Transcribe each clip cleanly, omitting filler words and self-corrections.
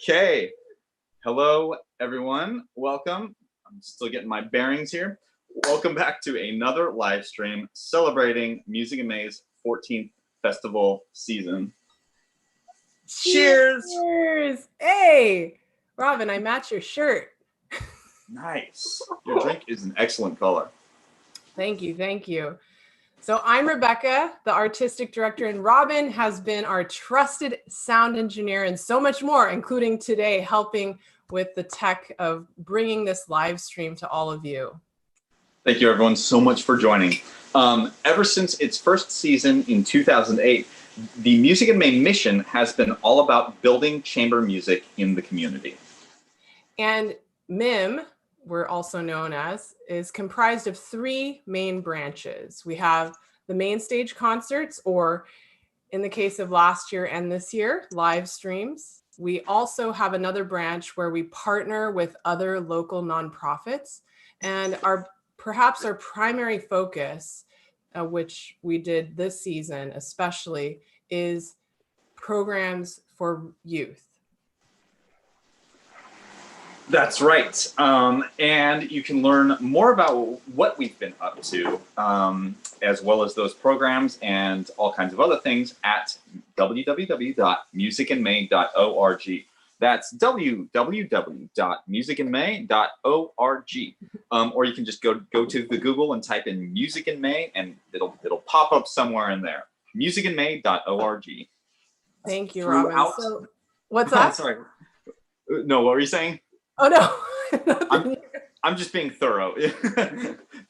Okay. Hello, everyone. Welcome. I'm still getting my bearings here. Welcome back to another live stream celebrating Music in May's 14th festival season. Cheers! Cheers! Hey, Robin, I match your shirt. Nice. Your drink is an excellent color. Thank you, thank you. So I'm Rebecca, the artistic director, and Robin has been our trusted sound engineer and so much more, including today helping with the tech of bringing this live stream to all of you. Thank you, everyone, so much for joining. Ever since its first season in 2008, the Music in May mission has been all about building chamber music in the community. And MIM, we're also known as, is comprised of three main branches. We have the main stage concerts, or in the case of last year and this year, live streams. We also have another branch where we partner with other local nonprofits, and perhaps our primary focus, which we did this season especially, is programs for youth. That's right. And you can learn more about what we've been up to, as well as those programs and all kinds of other things at www.musicinmay.org. That's www.musicinmay.org. Or you can just go to the Google and type in Music in May, and it'll pop up somewhere in there. musicinmay.org. Thank you, Robin. So, what's that? Sorry. No, what were you saying? Oh, no. I'm just being thorough.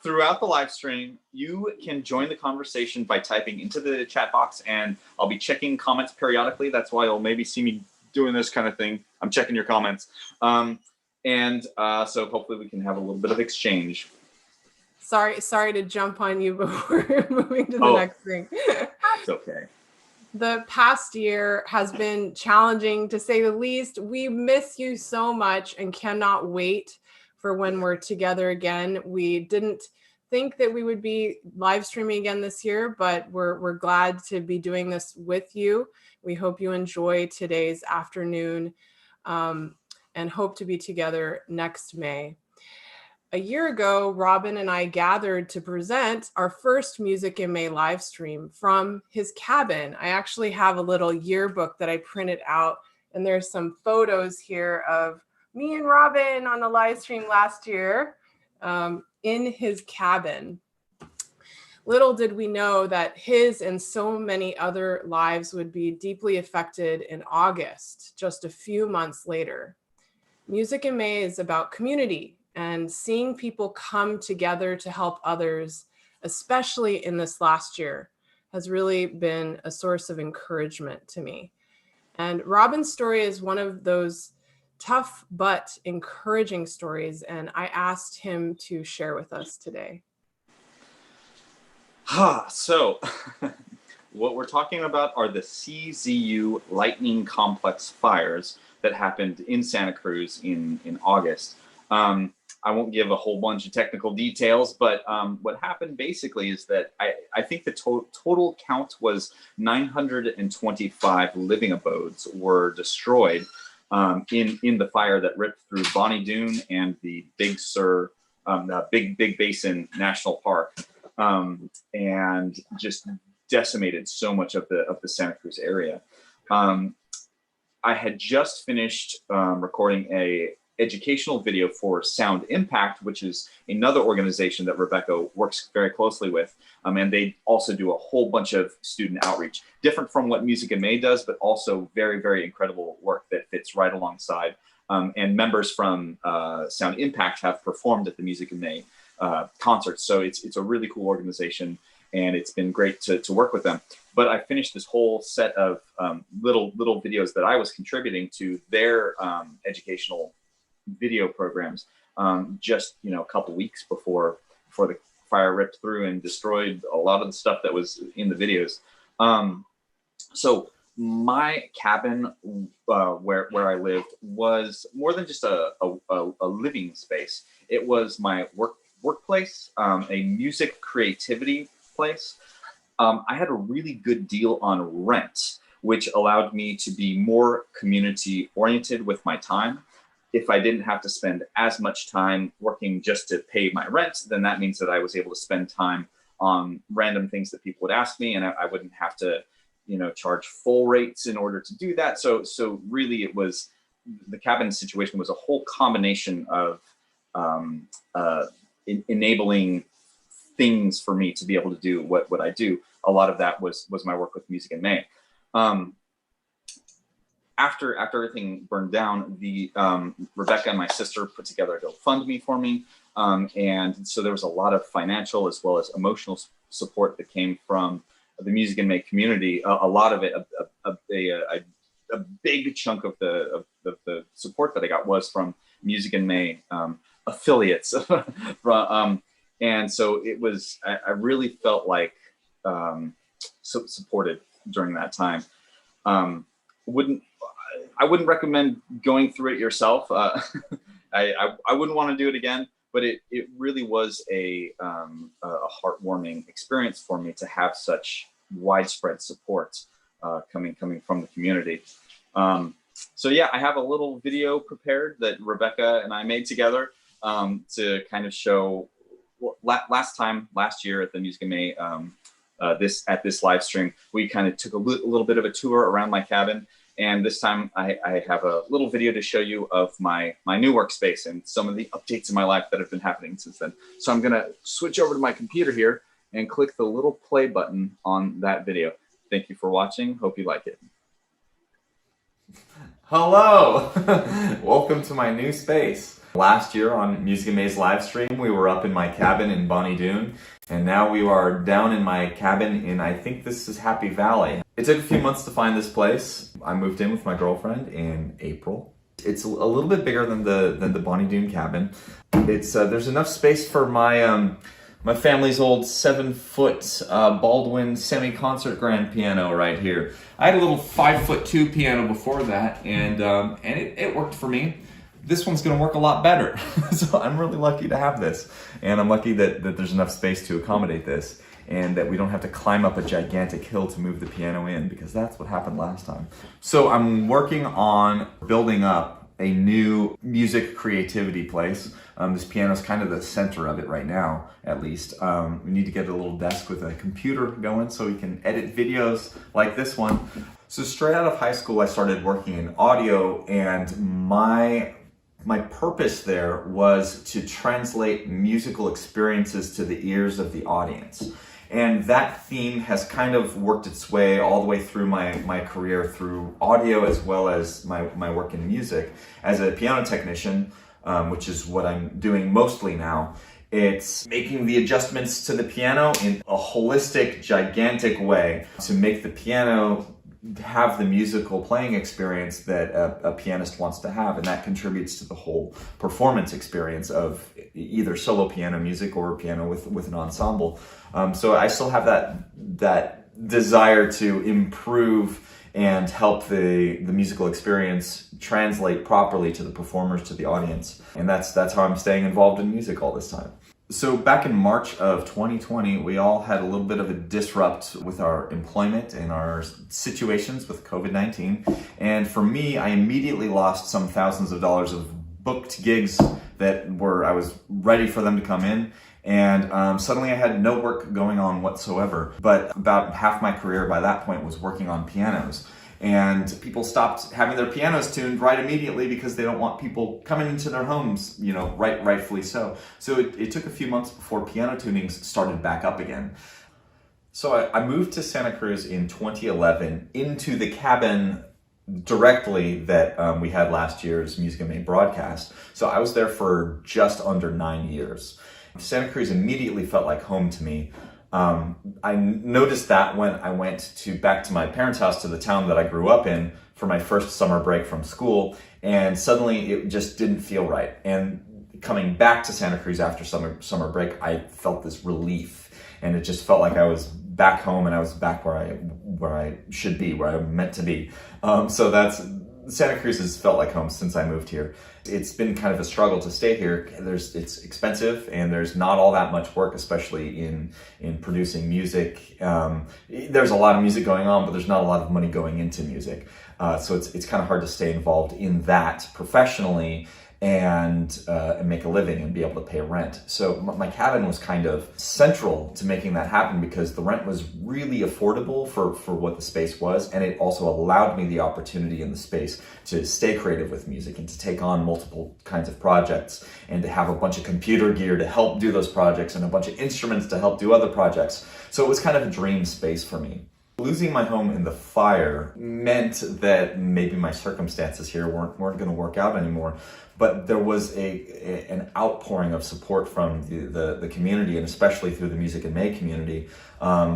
Throughout the live stream, you can join the conversation by typing into the chat box, and I'll be checking comments periodically. That's why you'll maybe see me doing this kind of thing. I'm checking your comments. So hopefully we can have a little bit of exchange. Sorry to jump on you before moving to the next thing. It's okay. The past year has been challenging, to say the least. We miss you so much and cannot wait for when we're together again. We didn't think that we would be live streaming again this year, but we're glad to be doing this with you. We hope you enjoy today's afternoon and hope to be together next May. A year ago, Robin and I gathered to present our first Music in May live stream from his cabin. I actually have a little yearbook that I printed out, and there's some photos here of me and Robin on the live stream last year in his cabin. Little did we know that his and so many other lives would be deeply affected in August, just a few months later. Music in May is about community and seeing people come together to help others, especially in this last year, has really been a source of encouragement to me. And Robin's story is one of those tough but encouraging stories, and I asked him to share with us today. So what we're talking about are the CZU Lightning Complex fires that happened in Santa Cruz in August. I won't give a whole bunch of technical details, but what happened basically is that I think the total count was 925 living abodes were destroyed in the fire that ripped through Bonnie Doon and the Big Sur, Big Basin National Park, and just decimated so much of the Santa Cruz area. I had just finished recording a educational video for Sound Impact, which is another organization that Rebecca works very closely with. And they also do a whole bunch of student outreach, different from what Music in May does, but also very, very incredible work that fits right alongside. And members from Sound Impact have performed at the Music in May concerts. So it's a really cool organization, and it's been great to work with them. But I finished this whole set of little videos that I was contributing to their educational video programs just a couple weeks before the fire ripped through and destroyed a lot of the stuff that was in the videos. So my cabin where I lived was more than just a living space. It was my workplace, a music creativity place. I had a really good deal on rent, which allowed me to be more community oriented with my time. If I didn't have to spend as much time working just to pay my rent, then that means that I was able to spend time on random things that people would ask me, and I wouldn't have to, charge full rates in order to do that. So really, it was the cabin situation was a whole combination of enabling things for me to be able to do what I do. A lot of that was my work with Music in May. After everything burned down, Rebecca and my sister put together a GoFundMe for me, and so there was a lot of financial as well as emotional support that came from the Music in May community. A lot of it, a big chunk of the support that I got was from Music in May affiliates, and so it was. I really felt like supported during that time. I wouldn't recommend going through it yourself. I wouldn't want to do it again, but it really was a heartwarming experience for me to have such widespread support coming from the community. So yeah, I have a little video prepared that Rebecca and I made together to kind of show last year at the Music in May this live stream, we kind of took a little bit of a tour around my cabin. And this time I have a little video to show you of my new workspace and some of the updates in my life that have been happening since then. So I'm gonna switch over to my computer here and click the little play button on that video. Thank you for watching. Hope you like it. Hello! Welcome to my new space. Last year on Music in May's live stream, we were up in my cabin in Bonnie Doon, and now we are down in my cabin in, I think this is Happy Valley. It took a few months to find this place. I moved in with my girlfriend in April. It's a little bit bigger than the Bonnie Doon cabin. It's there's enough space for my my family's old 7-foot Baldwin semi-concert grand piano right here. I had a little 5'2" piano before that, and it worked for me. This one's gonna work a lot better. So I'm really lucky to have this. And I'm lucky that there's enough space to accommodate this and that we don't have to climb up a gigantic hill to move the piano in, because that's what happened last time. So I'm working on building up a new music creativity place. This piano is kind of the center of it right now, at least. We need to get a little desk with a computer going so we can edit videos like this one. So straight out of high school, I started working in audio, and my purpose there was to translate musical experiences to the ears of the audience. And that theme has kind of worked its way all the way through my career, through audio as well as my work in music. As a piano technician, which is what I'm doing mostly now, it's making the adjustments to the piano in a holistic, gigantic way to make the piano have the musical playing experience that a pianist wants to have, and that contributes to the whole performance experience of either solo piano music or piano with an ensemble. So I still have that desire to improve and help the musical experience translate properly to the performers, to the audience, and that's how I'm staying involved in music all this time. So back in March of 2020, we all had a little bit of a disrupt with our employment and our situations with COVID-19. And for me, I immediately lost some thousands of dollars of booked gigs that I was ready for them to come in. And suddenly I had no work going on whatsoever. But about half my career by that point was working on pianos. And people stopped having their pianos tuned right immediately because they don't want people coming into their homes, rightfully so. So it took a few months before piano tunings started back up again. So I moved to Santa Cruz in 2011 into the cabin directly that we had last year's Music in May broadcast. So I was there for just under 9 years. Santa Cruz immediately felt like home to me. I noticed that when I went back to my parents' house, to the town that I grew up in, for my first summer break from school, and suddenly it just didn't feel right. And coming back to Santa Cruz after summer break, I felt this relief, and it just felt like I was back home and I was back where I should be, where I'm meant to be. So Santa Cruz has felt like home since I moved here. It's been kind of a struggle to stay here. It's expensive, and there's not all that much work, especially in producing music. There's a lot of music going on, but there's not a lot of money going into music. So it's kind of hard to stay involved in that professionally and make a living and be able to pay rent. So my cabin was kind of central to making that happen, because the rent was really affordable for what the space was, and it also allowed me the opportunity in the space to stay creative with music and to take on multiple kinds of projects and to have a bunch of computer gear to help do those projects and a bunch of instruments to help do other projects. So it was kind of a dream space for me. Losing my home in the fire meant that maybe my circumstances here weren't going to work out anymore, but there was an outpouring of support from the community, and especially through the Music in May community,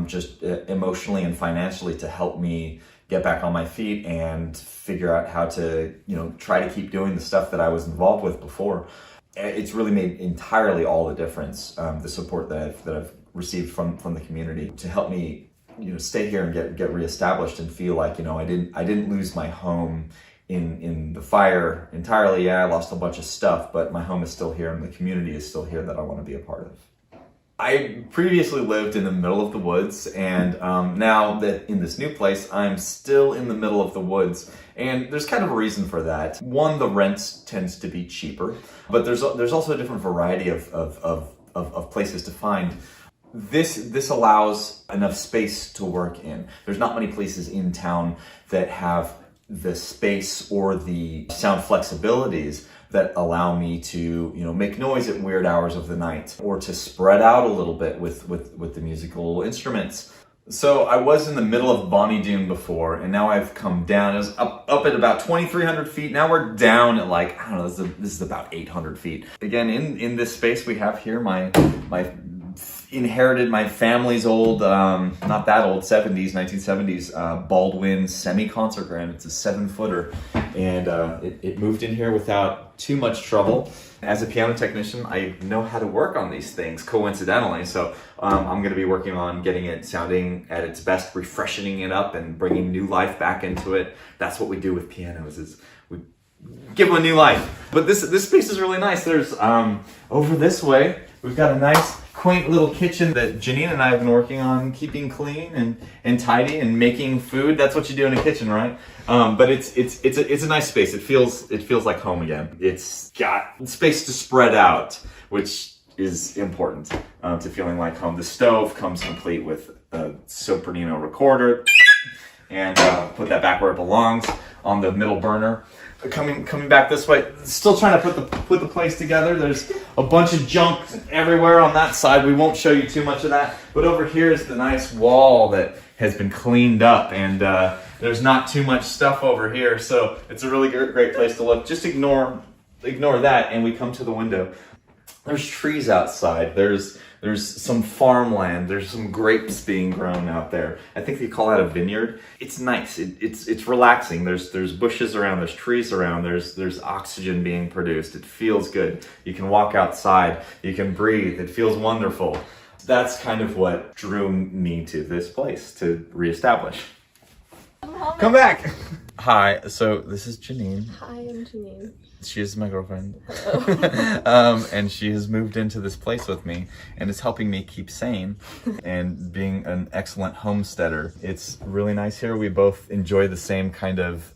just emotionally and financially, to help me get back on my feet and figure out how to, try to keep doing the stuff that I was involved with before. It's really made entirely all the difference, the support that I've received from the community to help me stay here and get reestablished and feel like, I didn't lose my home in the fire entirely. Yeah, I lost a bunch of stuff, but my home is still here and the community is still here that I want to be a part of. I previously lived in the middle of the woods, and now that in this new place, I'm still in the middle of the woods. And there's kind of a reason for that. One, the rent tends to be cheaper, but there's also a different variety of places to find. This allows enough space to work in. There's not many places in town that have the space or the sound flexibilities that allow me to, make noise at weird hours of the night, or to spread out a little bit with the musical instruments. So I was in the middle of Bonnie Doon before, and now I've come down. It was up at about 2,300 feet. Now we're down at this is about 800 feet. Again, in this space we have here, my inherited my family's old, not that old, 1970s Baldwin semi-concert grand. It's a 7-footer, and it moved in here without too much trouble. As a piano technician, I know how to work on these things, coincidentally, so I'm going to be working on getting it sounding at its best, refreshing it up and bringing new life back into it. That's what we do with pianos, is we give them a new life. But this space is really nice. There's, over this way, we've got a nice quaint little kitchen that Janine and I have been working on keeping clean and tidy and making food. That's what you do in a kitchen, right? But it's a nice space. It feels like home again. It's got space to spread out, which is important to feeling like home. The stove comes complete with a Sopranino recorder, and put that back where it belongs on the middle burner. Coming back this way, still trying to put the place together. There's a bunch of junk everywhere on that side. We won't show you too much of that. But over here is the nice wall that has been cleaned up, and there's not too much stuff over here. So it's a really great place to look. Just ignore that, and we come to the window. There's trees outside. There's some farmland. There's some grapes being grown out there. I think they call that a vineyard. It's nice. It's relaxing. There's bushes around. There's trees around. There's oxygen being produced. It feels good. You can walk outside. You can breathe. It feels wonderful. That's kind of what drew me to this place, to reestablish. Come back. Hi. So this is Janine. Hi, I'm Janine. She is my girlfriend. Hello. And she has moved into this place with me, and it's helping me keep sane and being an excellent homesteader. It's really nice here. We both enjoy the same kind of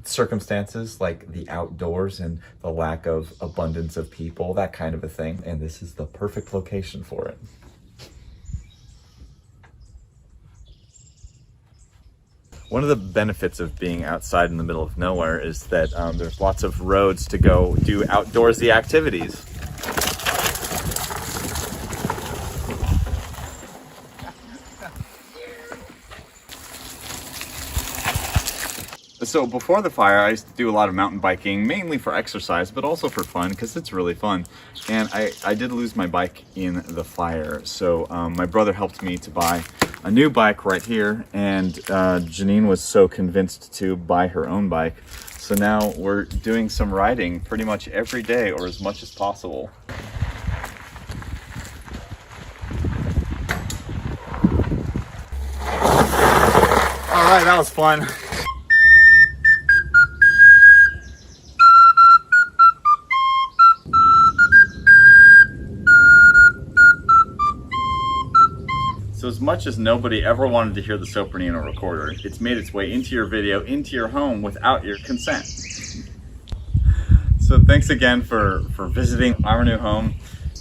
circumstances, like the outdoors and the lack of abundance of people, that kind of a thing. And this is the perfect location for it. One of the benefits of being outside in the middle of nowhere is that there's lots of roads to go do outdoorsy activities. So before the fire, I used to do a lot of mountain biking, mainly for exercise, but also for fun, because it's really fun. And I did lose my bike in the fire, so my brother helped me to buy a new bike right here, and Janine was so convinced to buy her own bike. So now we're doing some riding pretty much every day, or as much as possible. All right, that was fun. So as much as nobody ever wanted to hear the Sopranino recorder, it's made its way into your video, into your home without your consent. So thanks again for visiting our new home.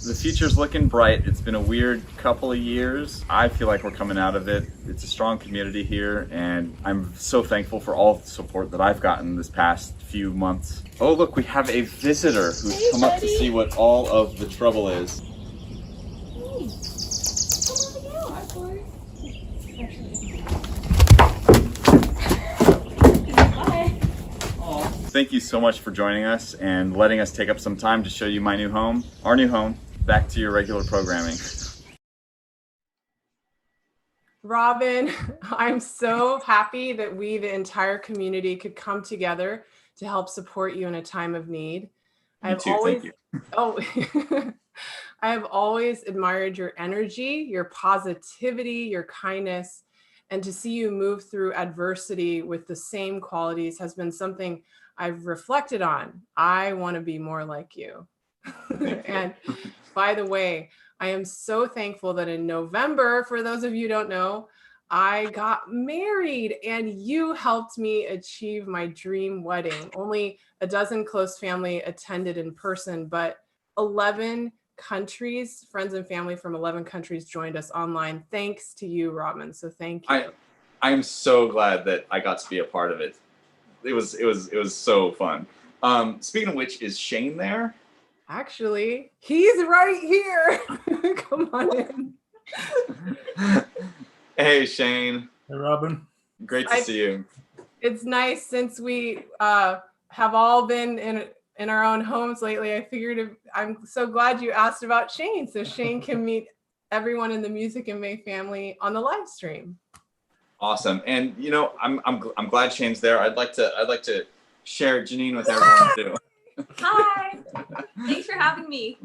The future's looking bright. It's been a weird couple of years. I feel like we're coming out of it. It's a strong community here, and I'm so thankful for all the support that I've gotten this past few months. Oh look, we have a visitor who's come up to see what all of the trouble is. Thank you so much for joining us and letting us take up some time to show you my new home, our new home. Back to your regular programming. Robin, I'm so happy that we, the entire community, could come together to help support you in a time of need. Thank you. I have always admired your energy, your positivity, your kindness, and to see you move through adversity with the same qualities has been something I've reflected on. I want to be more like you. And by the way, I am so thankful that in November, for those of you who don't know, I got married and you helped me achieve my dream wedding. Only a dozen close family attended in person, but 11 countries, friends and family from 11 countries joined us online. Thanks to you, Robin. So thank you. I am so glad that I got to be a part of it. It was so fun. Speaking of which, is Shane there? Actually, he's right here. Come on in. Hey, Shane. Hey, Robin. Great to see you. It's nice since we have all been in our own homes lately. I figured I'm so glad you asked about Shane, so Shane can meet everyone in the Music and May family on the live stream. Awesome, and you know, I'm glad Shane's there. I'd like to share Janine with everyone too. Hi. Thanks for having me.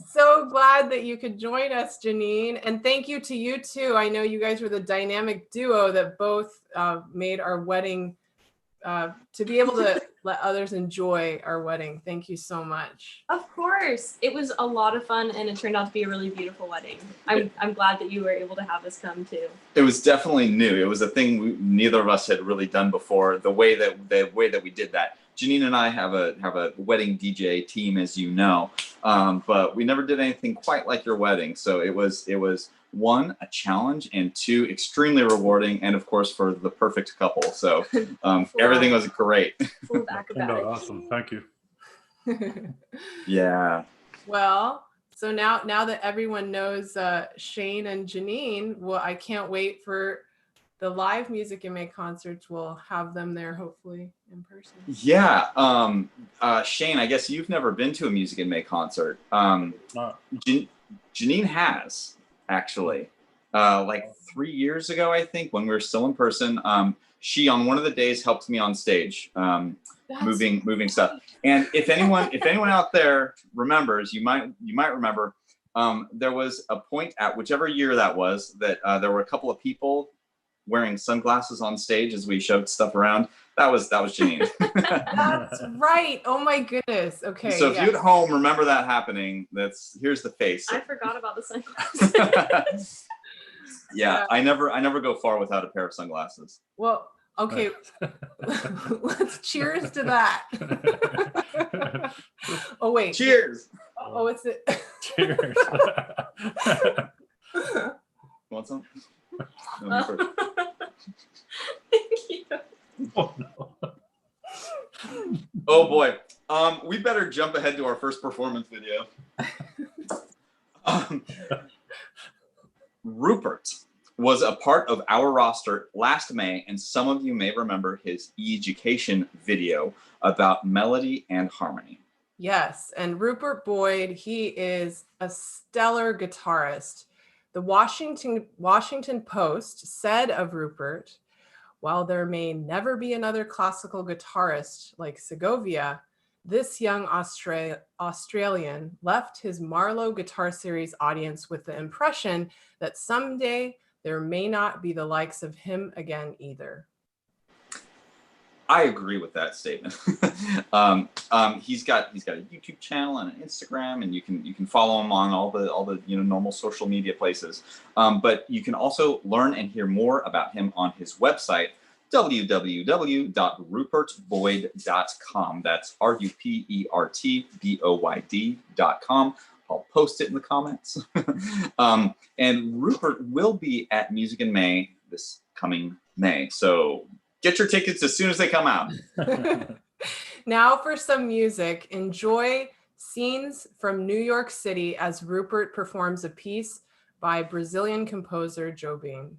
So glad that you could join us, Janine, and thank you to you too. I know you guys were the dynamic duo that both made our wedding to be able to let others enjoy our wedding. Thank you so much. Of course. It was a lot of fun and it turned out to be a really beautiful wedding. I'm glad that you were able to have us come too. It was definitely new. It was a thing neither of us had really done before. The way that we did that. Janine and I have a wedding DJ team, as you know, but we never did anything quite like your wedding. So it was one, a challenge, and two, extremely rewarding, and of course for the perfect couple. So everything was great. Full acrobatic. Awesome, thank you. Yeah. Well, so now that everyone knows Shane and Janine, well, I can't wait for the live Music and May concerts. We'll have them there hopefully in person. Yeah. Shane, I guess you've never been to a Music and May concert. Janine has, actually. Like 3 years ago, I think, when we were still in person. She on one of the days helped me on stage, moving stuff. And if anyone out there remembers, you might remember, there was a point at whichever year that was that there were a couple of people wearing sunglasses on stage as we shoved stuff around. That was Janine. That's right. Oh my goodness. Okay. So if you at home remember that happening, here's the face. I forgot about the sunglasses. Yeah, I never go far without a pair of sunglasses. Well, okay. Let's cheers to that. Oh wait. Cheers. Oh, it's it. Cheers. Want some? Thank you. Oh, no. Oh boy. We better jump ahead to our first performance video. Rupert was a part of our roster last May, and some of you may remember his e-education video about melody and harmony. Yes, and Rupert Boyd, he is a stellar guitarist. The Washington Post said of Rupert, while there may never be another classical guitarist like Segovia, this young Australian left his Marlowe Guitar Series audience with the impression that someday there may not be the likes of him again either. I agree with that statement. He's got a YouTube channel and an Instagram, and you can follow him on all the normal social media places. But you can also learn and hear more about him on his website, www.rupertboyd.com. That's RUPERTBOYD.com. I'll post it in the comments. And Rupert will be at Music in May this coming May. So get your tickets as soon as they come out. Now for some music. Enjoy Scenes from New York City as Rupert performs a piece by Brazilian composer Jobim.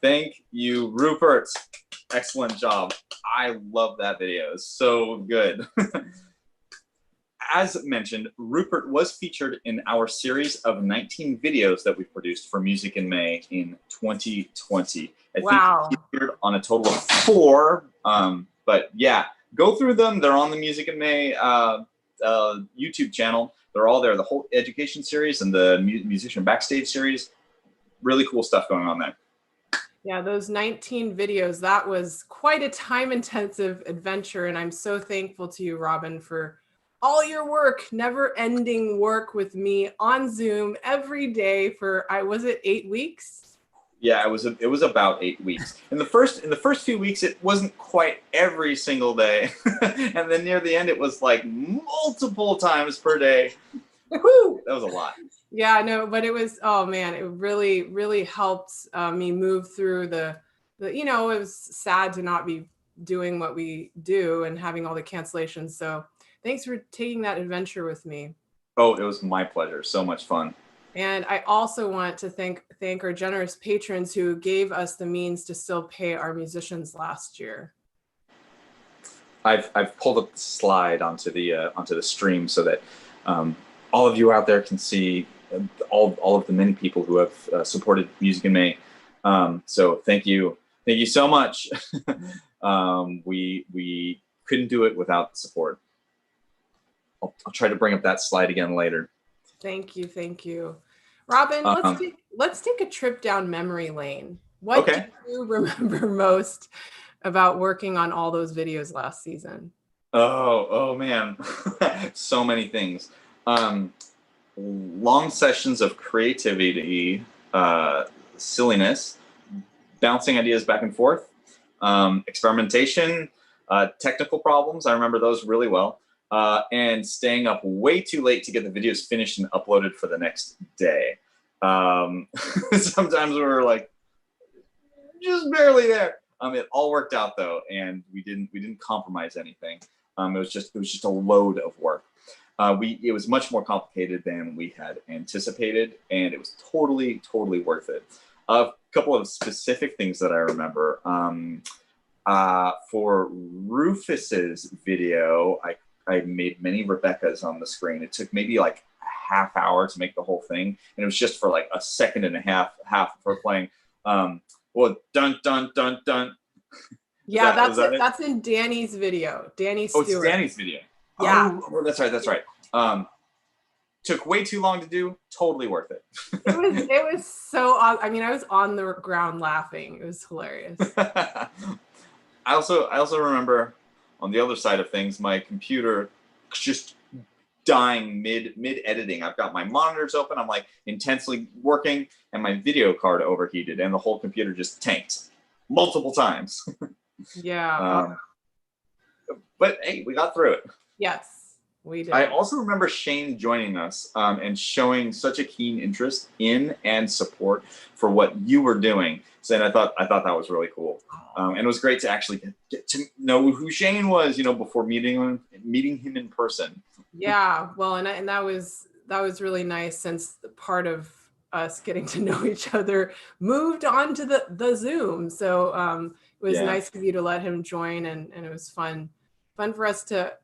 Thank you, Rupert. Excellent job. I love that video. So good. As mentioned, Rupert was featured in our series of 19 videos that we produced for Music in May in 2020. Wow. I think he appeared on a total of 4. But yeah, go through them. They're on the Music in May YouTube channel. They're all there. The whole education series and the musician backstage series. Really cool stuff going on there. Yeah, those 19 videos, that was quite a time-intensive adventure, and I'm so thankful to you, Robin, for all your work, never-ending work with me on Zoom every day for, was it 8 weeks? Yeah, it was about 8 weeks. In the first few weeks, it wasn't quite every single day, and then near the end, it was like multiple times per day. Whew, that was a lot. Yeah, no, but it was, oh man, it really, really helped me move through the, it was sad to not be doing what we do and having all the cancellations. So thanks for taking that adventure with me. Oh, it was my pleasure. So much fun. And I also want to thank our generous patrons who gave us the means to still pay our musicians last year. I've pulled up the slide onto the stream so that all of you out there can see all of the many people who have supported Music in May. So thank you so much. We couldn't do it without support. I'll try to bring up that slide again later. Thank you, Robin. Let's take a trip down memory lane. What do you remember most about working on all those videos last season? Oh man, so many things. Long sessions of creativity, silliness, bouncing ideas back and forth, experimentation, technical problems. I remember those really well. And staying up way too late to get the videos finished and uploaded for the next day. Sometimes we were like just barely there. It all worked out though, and we didn't compromise anything. It was just a load of work. It was much more complicated than we had anticipated, and it was totally worth it. A couple of specific things that I remember. For Rufus's video, I made many Rebeccas on the screen. It took maybe like a half hour to make the whole thing, and it was just for like a second and a half of her playing. Well, dun dun dun dun. Yeah, that's in Danny's video. Danny Stewart. Oh, it's Danny's video. Yeah. Oh, that's right. Took way too long to do. Totally worth it. It was so. I mean, I was on the ground laughing. It was hilarious. I also remember on the other side of things, my computer just dying mid editing. I've got my monitors open. I'm like intensely working, and my video card overheated, and the whole computer just tanked multiple times. Yeah. But hey, we got through it. Yes, we did. I also remember Shane joining us and showing such a keen interest in and support for what you were doing. So, and I thought that was really cool. And it was great to actually get to know who Shane was, before meeting him in person. Yeah, well, and that was really nice, since part of us getting to know each other moved on to the Zoom. So it was nice of you to let him join, and it was fun for us to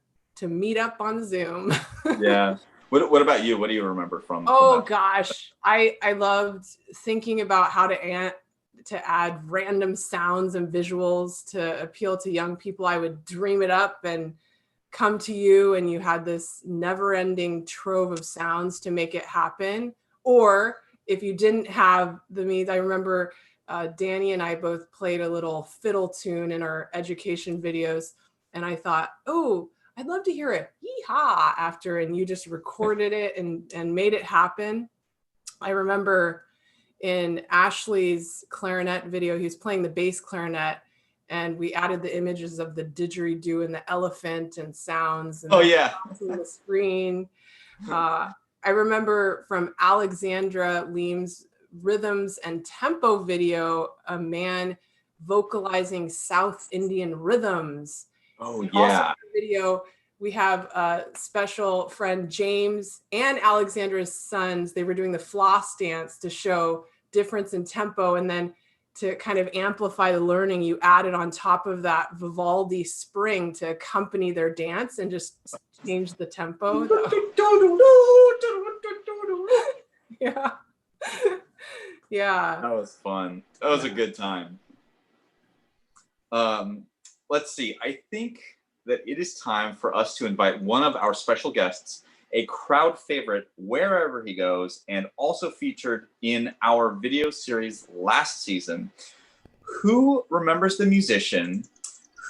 meet up on Zoom. Yeah. What about you? What do you remember from? Oh gosh, I loved thinking about how to add random sounds and visuals to appeal to young people. I would dream it up and come to you, and you had this never-ending trove of sounds to make it happen. Or if you didn't have the means, I remember Danny and I both played a little fiddle tune in our education videos, and I thought, oh, I'd love to hear it yee-haw after, and you just recorded it and made it happen. I remember in Ashley's clarinet video, he was playing the bass clarinet, and we added the images of the didgeridoo and the elephant and sounds and on the screen. I remember from Alexandra Leem's rhythms and tempo video, a man vocalizing South Indian rhythms. Oh, and yeah. Also in the video, we have a special friend, James, and Alexandra's sons. They were doing the floss dance to show difference in tempo. And then to kind of amplify the learning, you added on top of that Vivaldi spring to accompany their dance and just change the tempo. Yeah. Yeah. That was fun. That was a good time. Let's see. I think that it is time for us to invite one of our special guests, a crowd favorite wherever he goes, and also featured in our video series last season. Who remembers the musician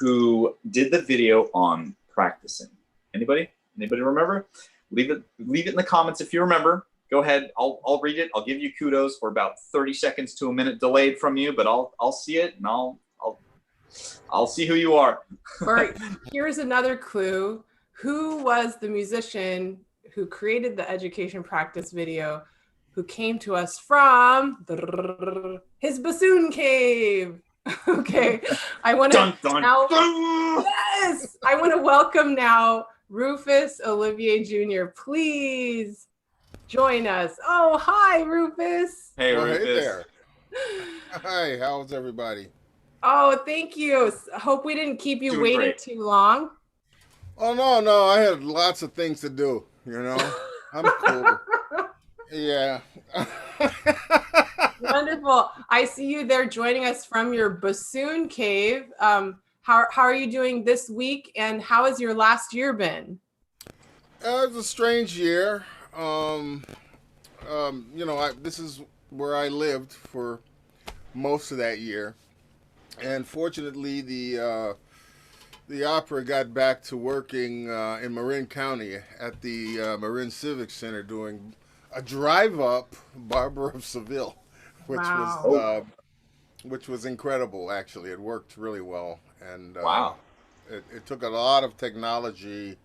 who did the video on practicing? Anybody? Anybody remember? Leave it in the comments if you remember. Go ahead. I'll read it. I'll give you kudos. We're about 30 seconds to a minute delayed from you, but I'll see it and I'll see who you are. All right. Here's another clue. Who was the musician who created the education practice video, who came to us from his bassoon cave? Okay. I want to now. Yes. I want to welcome now Rufus Olivier Jr. Please join us. Oh, hi, Rufus. Hey, Well, Rufus. hey there. Hi, how's everybody? Oh, thank you. Hope we didn't keep you Doing waiting great. too long. Oh, no, I had lots of things to do, you know? I'm cool. Yeah. Wonderful. I see you there joining us from your bassoon cave. How are you doing this week, and how has your last year been? It was a strange year. This is where I lived for most of that year. And fortunately, the opera got back to working in Marin County at the Marin Civic Center doing a drive-up Barber of Seville, which Wow. was incredible. Actually, it worked really well, and Wow. it took a lot of technology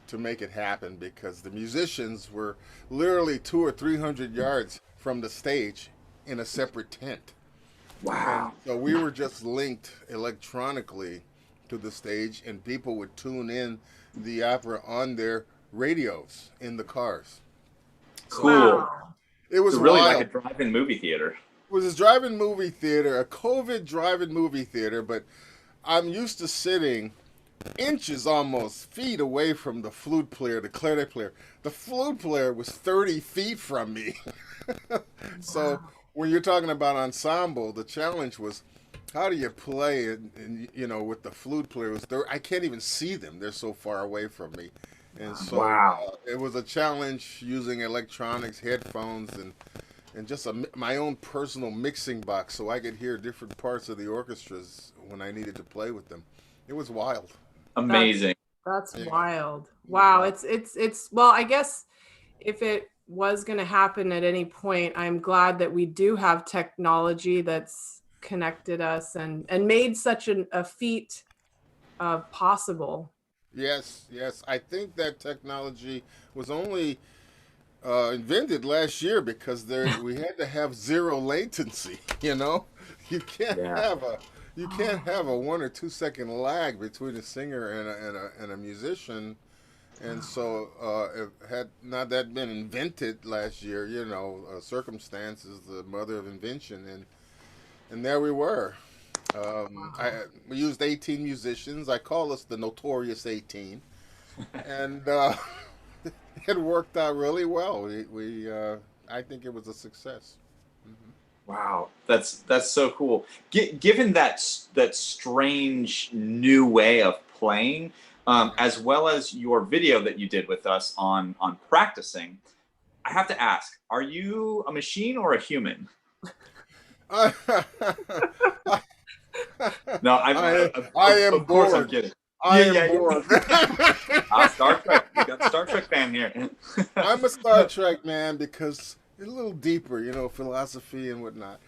to make it happen because the musicians were literally 200 or 300 yards from the stage in a separate tent. Wow. So we were just linked electronically to the stage, and people would tune in the opera on their radios in the cars. Cool. Wow. It was It's really wild. like a drive-in movie theater. It was a drive-in movie theater, a COVID drive-in movie theater, but I'm used to sitting inches, almost feet away from the flute player, the clarinet player. The flute player was 30 feet from me. So when you're talking about ensemble, the challenge was, how do you play with the flute players? I can't even see them. They're so far away from me. And so Wow. it was a challenge using electronics, headphones, and just my own personal mixing box so I could hear different parts of the orchestras when I needed to play with them. It was wild. Amazing. That's Yeah. wild. Wow. It's well, I guess if it was going to happen at any point, I'm glad that we do have technology that's connected us and made such a feat possible. Yes. I think that technology was only invented last year because we had to have zero latency. You can't Yeah. have a 1 or 2 second lag between a singer and a musician. And so, had not that been invented last year, circumstance is the mother of invention, and there we were. We used 18 musicians. I call us the Notorious 18, and it worked out really well. I think it was a success. Wow, that's so cool. Given that strange new way of playing, as well as your video that you did with us on practicing, I have to ask: are you a machine or a human? No, I am of course I'm bored. kidding. I Yeah, am bored. Star Trek. We got a Star Trek fan here. I'm a Star Trek man because it's a little deeper, philosophy and whatnot.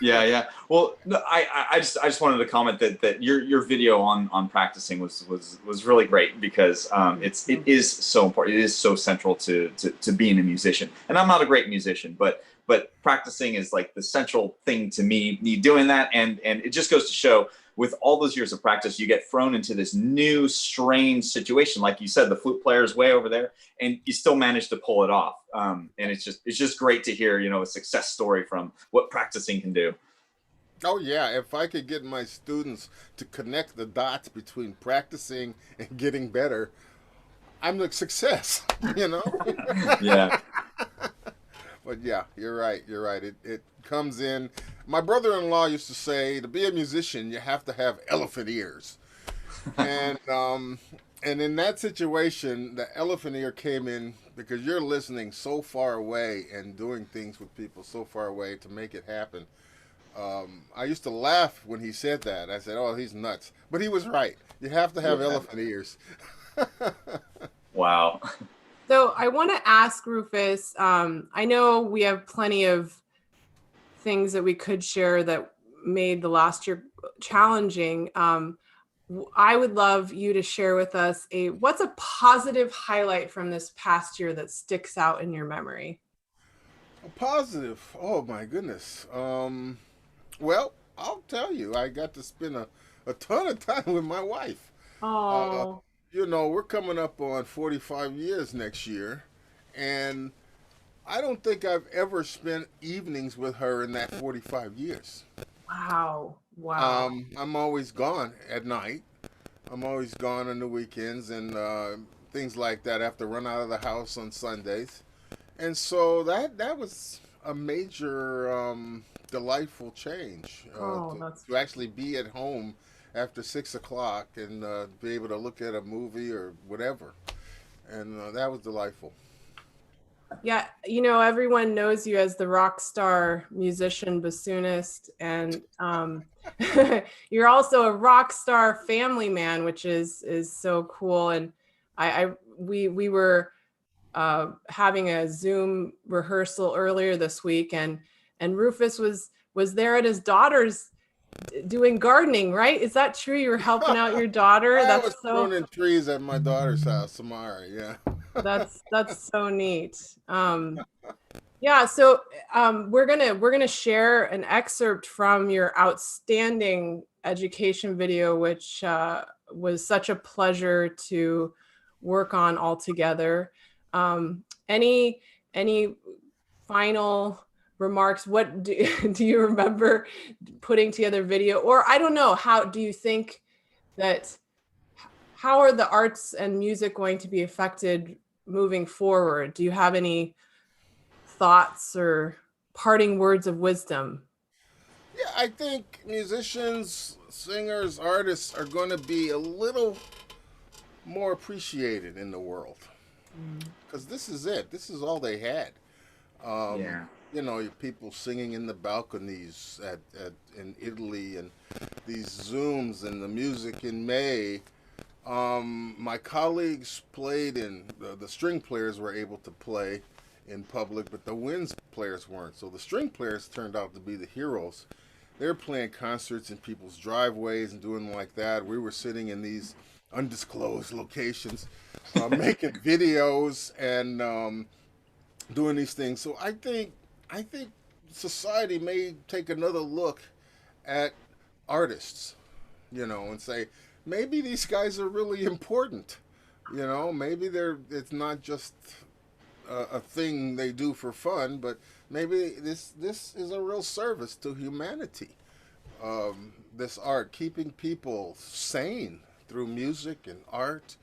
Yeah. Well, no, I just wanted to comment that your video on practicing was really great because it is so important. It is so central to being a musician. And I'm not a great musician, but practicing is like the central thing to me doing that, and it just goes to show with all those years of practice, you get thrown into this new strange situation. Like you said, the flute player is way over there, and you still manage to pull it off. And it's just great to hear, a success story from what practicing can do. Oh yeah, if I could get my students to connect the dots between practicing and getting better, I'm a success, Yeah. But yeah, you're right. You're right. It comes in. My brother-in-law used to say, to be a musician, you have to have elephant ears. And in that situation, the elephant ear came in because you're listening so far away and doing things with people so far away to make it happen. I used to laugh when he said that. I said, "Oh, he's nuts," but he was right. You have to have elephant ears. Wow. So I want to ask Rufus, I know we have plenty of things that we could share that made the last year challenging. I would love you to share with us what's a positive highlight from this past year that sticks out in your memory? A positive. Oh my goodness. Well, I'll tell you, I got to spend a ton of time with my wife. Oh, We're coming up on 45 years next year, and I don't think I've ever spent evenings with her in that 45 years. wow. Wow. I'm always gone at night. I'm always gone on the weekends and things like that. I have to run out of the house on Sundays. And so that was a major delightful change to actually be at home after 6 o'clock and be able to look at a movie or whatever. And that was delightful. Yeah, everyone knows you as the rock star musician, bassoonist, and you're also a rock star family man, which is so cool. And we were having a Zoom rehearsal earlier this week, and Rufus was there at his daughter's doing gardening, right? Is that true? You were helping out your daughter? I was pruning trees at my daughter's house, Samara. Yeah. That's so neat. Yeah, so we're gonna share an excerpt from your outstanding education video, which was such a pleasure to work on all together. Any final remarks? What do you remember putting together video? Or I don't know, how do you think that, how are the arts and music going to be affected moving forward? Do you have any thoughts or parting words of wisdom? Yeah, I think musicians, singers, artists are going to be a little more appreciated in the world. Because this is it. This is all they had. Yeah. People singing in the balconies in Italy, and these Zooms and the music in May. My colleagues played the string players were able to play in public, but the winds players weren't. So the string players turned out to be the heroes. They're playing concerts in people's driveways and doing like that. We were sitting in these undisclosed locations, making videos and doing these things. So I think society may take another look at artists, and say, maybe these guys are really important. Maybe it's not just a thing they do for fun, but maybe this is a real service to humanity. This art, keeping people sane through music and art,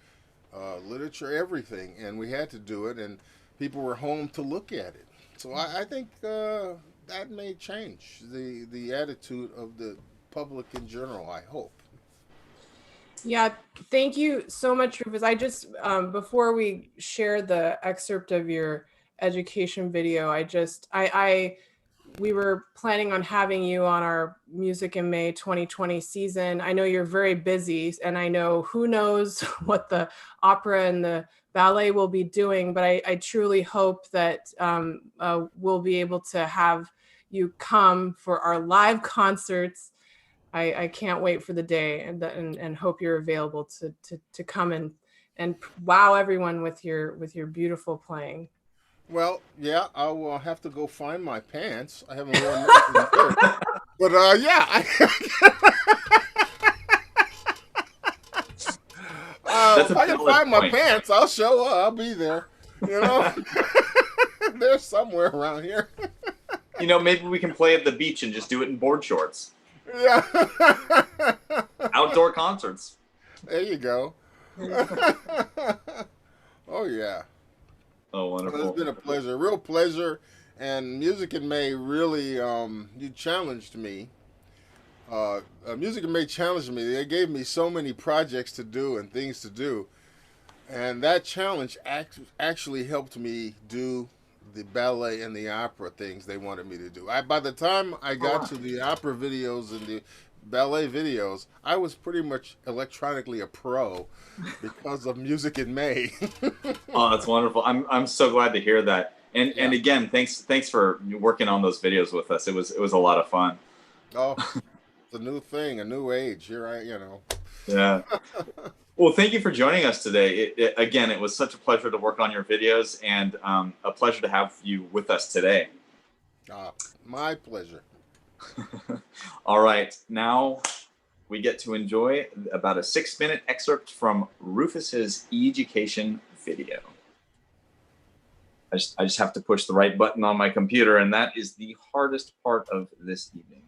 literature, everything. And we had to do it, and people were home to look at it. So I think that may change the attitude of the public in general, I hope. Yeah, thank you so much, Rufus. I just, before we share the excerpt of your education video, we were planning on having you on our Music in May 2020 season. I know you're very busy, and I know who knows what the opera and the ballet will be doing, but I truly hope that we'll be able to have you come for our live concerts. I can't wait for the day, and hope you're available to come and wow everyone with your beautiful playing. Well, yeah, I will have to go find my pants. I haven't worn them in years. But yeah, That's if a I can valid find my point. pants, I'll show up. I'll be there. You know, they're somewhere around here. You know, maybe we can play at the beach and just do it in board shorts. Yeah. Outdoor concerts. There you go. Oh yeah. Oh, Well, wonderful. it's been a pleasure, real pleasure. And Music in May really, you challenged me. Music in May challenged me. They gave me so many projects to do and things to do. And that challenge actually helped me do the ballet and the opera things they wanted me to do. By the time I got to the opera videos and the ballet videos, I was pretty much electronically a pro because of Music in May. Oh, that's wonderful. I'm so glad to hear that. And again, thanks for working on those videos with us. It was a lot of fun. Oh, it's a new thing, a new age. Here Yeah. Well, thank you for joining us today. Again, it was such a pleasure to work on your videos, and a pleasure to have you with us today. My pleasure. All right, now we get to enjoy about a 6-minute excerpt from Rufus's education video. I just have to push the right button on my computer, and that is the hardest part of this evening.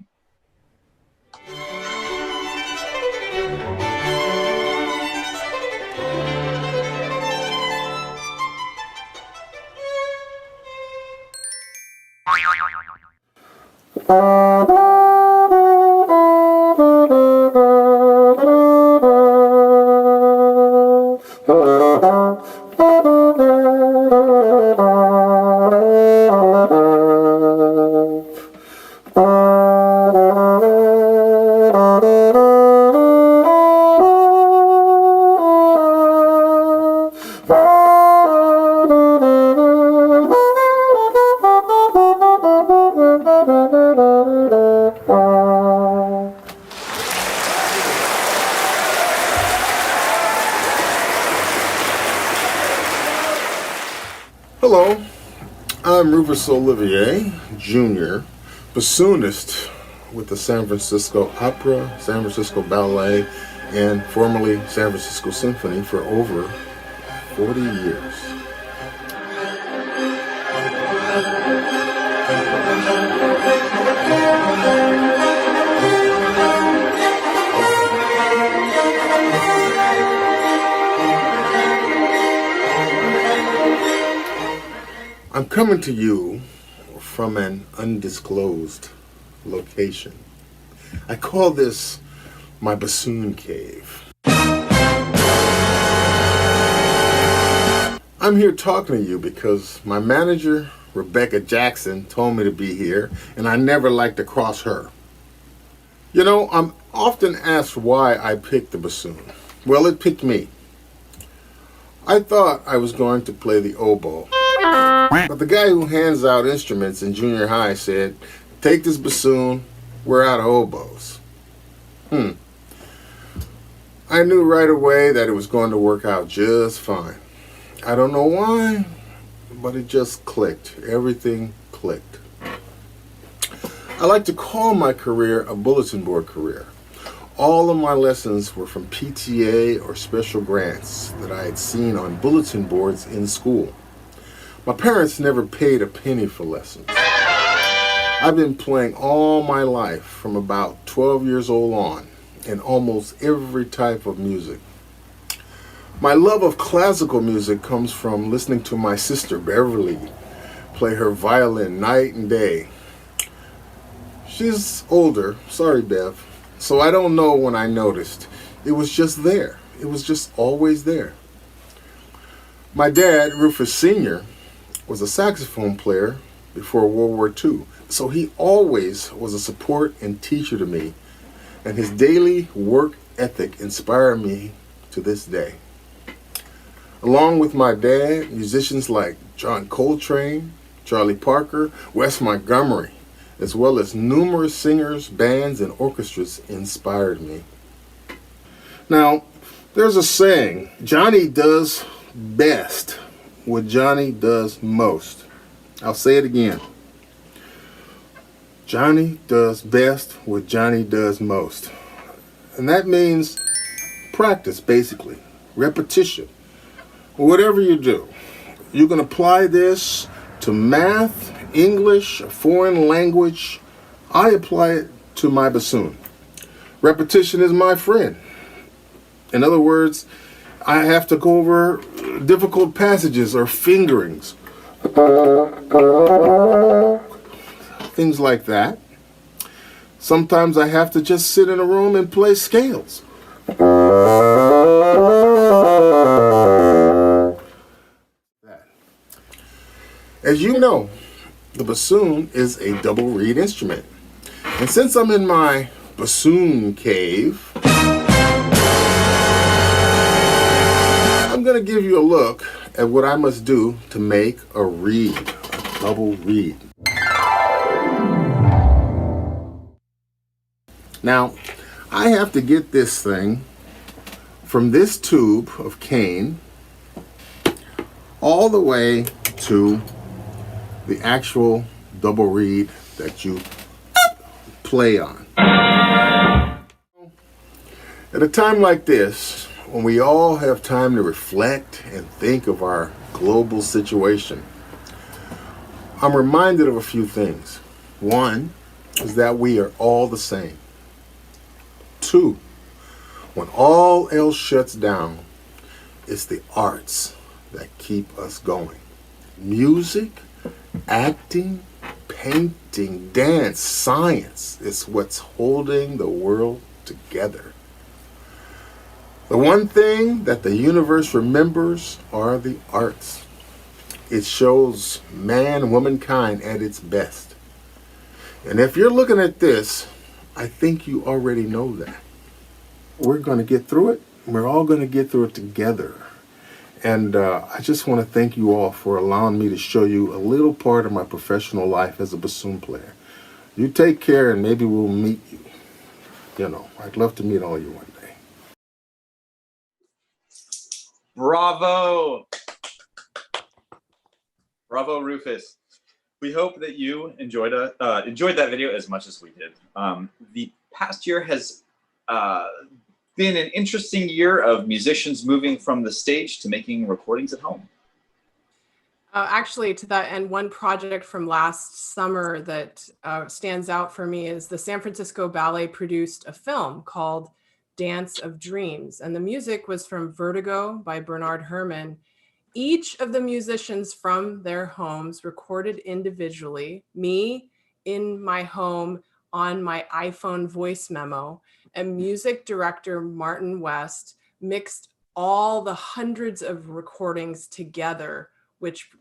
Hello, I'm Rufus Olivier, Jr., bassoonist with the San Francisco Opera, San Francisco Ballet, and formerly San Francisco Symphony for over 40 years. I'm coming to you from an undisclosed location. I call this my bassoon cave. I'm here talking to you because my manager, Rebecca Jackson, told me to be here, and I never like to cross her. You know, I'm often asked why I picked the bassoon. Well, it picked me. I thought I was going to play the oboe, but the guy who hands out instruments in junior high said, "Take this bassoon, we're out of oboes." I knew right away that it was going to work out just fine. I don't know why, but it just clicked. Everything clicked. I like to call my career a bulletin board career. All of my lessons were from PTA or special grants that I had seen on bulletin boards in school. My parents never paid a penny for lessons. I've been playing all my life from about 12 years old on, in almost every type of music. My love of classical music comes from listening to my sister Beverly play her violin night and day. She's older, sorry Bev, so I don't know when I noticed. It was just there. It was just always there. My dad, Rufus Sr., was a saxophone player before World War II, so he always was a support and teacher to me, and his daily work ethic inspired me to this day. Along with my dad, musicians like John Coltrane, Charlie Parker, Wes Montgomery, as well as numerous singers, bands, and orchestras inspired me. Now, there's a saying, Johnny does best what Johnny does most. I'll say it again. Johnny does best what Johnny does most. And that means practice, basically. repetition. Whatever you do, you can apply this to math, English, a foreign language. I apply it to my bassoon. Repetition is my friend. In other words, I have to go over difficult passages or fingerings. Things like that. Sometimes I have to just sit in a room and play scales. As you know, the bassoon is a double reed instrument. And since I'm in my bassoon cave, I'm going to give you a look at what I must do to make a reed, a double reed. Now, I have to get this thing from this tube of cane all the way to the actual double reed that you play on. At a time like this, when we all have time to reflect and think of our global situation, I'm reminded of a few things. One is that we are all the same. Two, when all else shuts down, it's the arts that keep us going. Music, acting, painting, dance, science is what's holding the world together. The one thing that the universe remembers are the arts. It shows man, womankind at its best. And if you're looking at this, I think you already know that. We're going to get through it. We're all going to get through it together. And I just want to thank you all for allowing me to show you a little part of my professional life as a bassoon player. You take care and maybe we'll meet you. You know, I'd love to meet all of you one day. Bravo! Bravo, Rufus. We hope that you enjoyed that video as much as we did. The past year has been an interesting year of musicians moving from the stage to making recordings at home. Actually, to that end, one project from last summer that stands out for me is the San Francisco Ballet produced a film called Dance of Dreams, and the music was from Vertigo by Bernard Herrmann. Each of the musicians from their homes recorded individually, me in my home on my iPhone voice memo, and music director Martin West mixed all the hundreds of recordings together,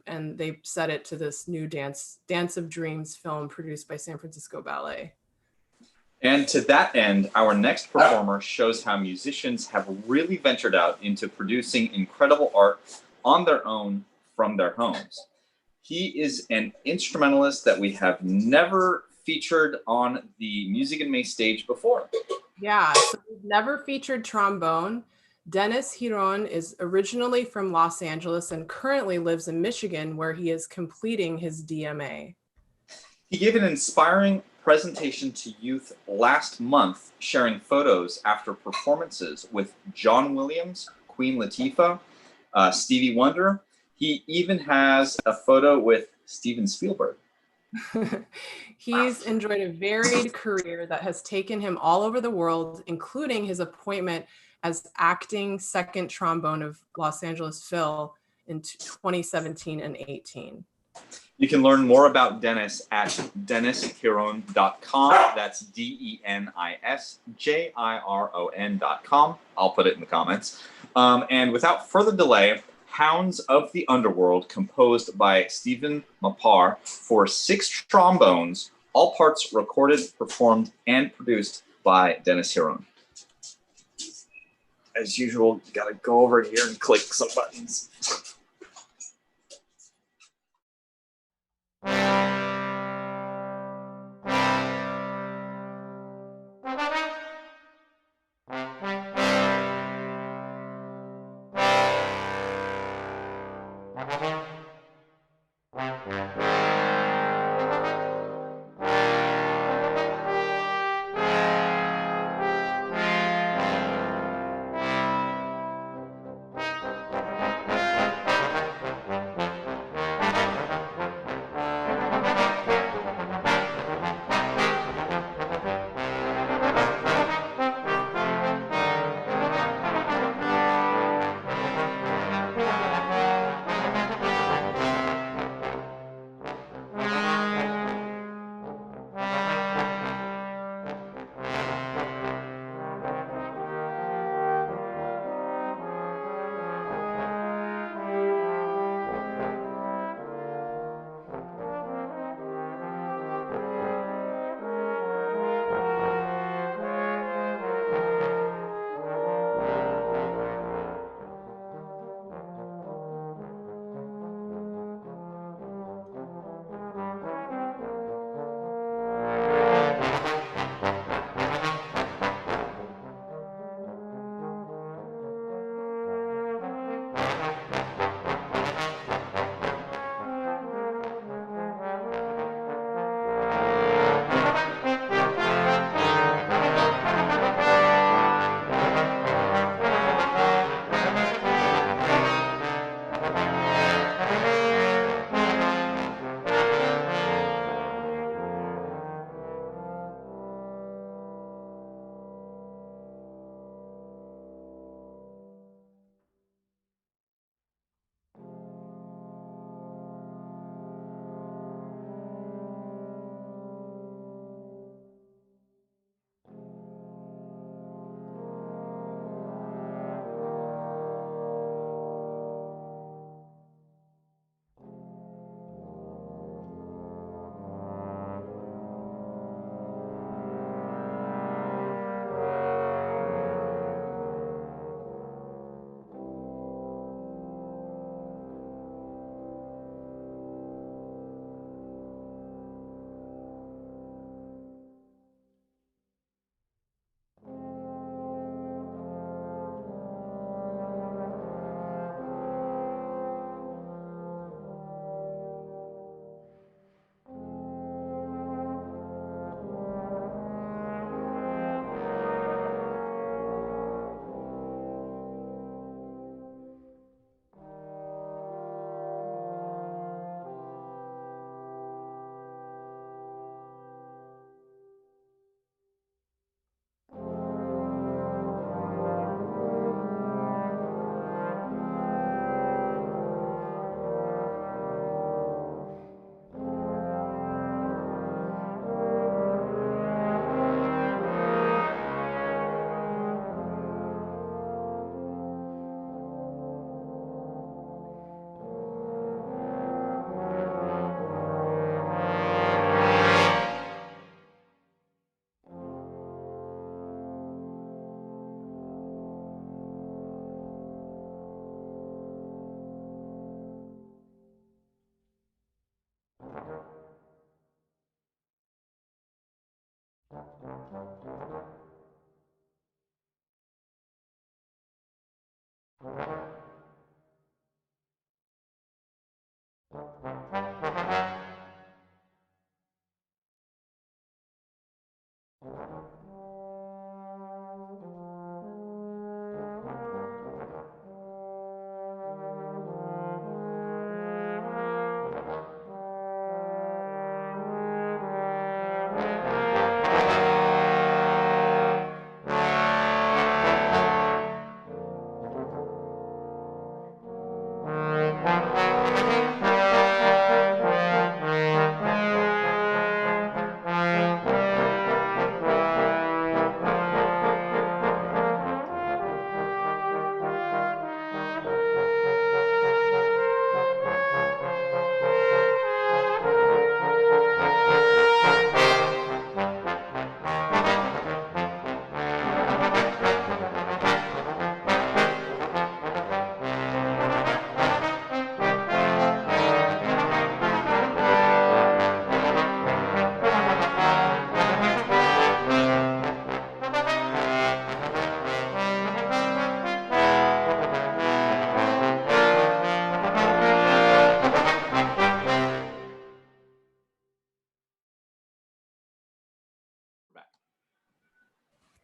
and they set it to this new Dance of Dreams film produced by San Francisco Ballet. And to that end, our next performer shows how musicians have really ventured out into producing incredible art on their own from their homes. He is an instrumentalist that we have never featured on the Music in May stage before. Yeah, so we've never featured trombone. Dennis Hiron is originally from Los Angeles and currently lives in Michigan, where he is completing his DMA. He gave an inspiring presentation to youth last month, sharing photos after performances with John Williams, Queen Latifah, Stevie Wonder. He even has a photo with Steven Spielberg. He's enjoyed a varied career that has taken him all over the world, including his appointment as acting second trombone of Los Angeles Phil in 2017 and 18. You can learn more about Dennis at DennisHiron.com. That's DenisJiron.com. I'll put it in the comments. And without further delay, Hounds of the Underworld, composed by Stephen Mapar for 6 trombones, all parts recorded, performed, and produced by Dennis Hiron. As usual, you gotta go over here and click some buttons.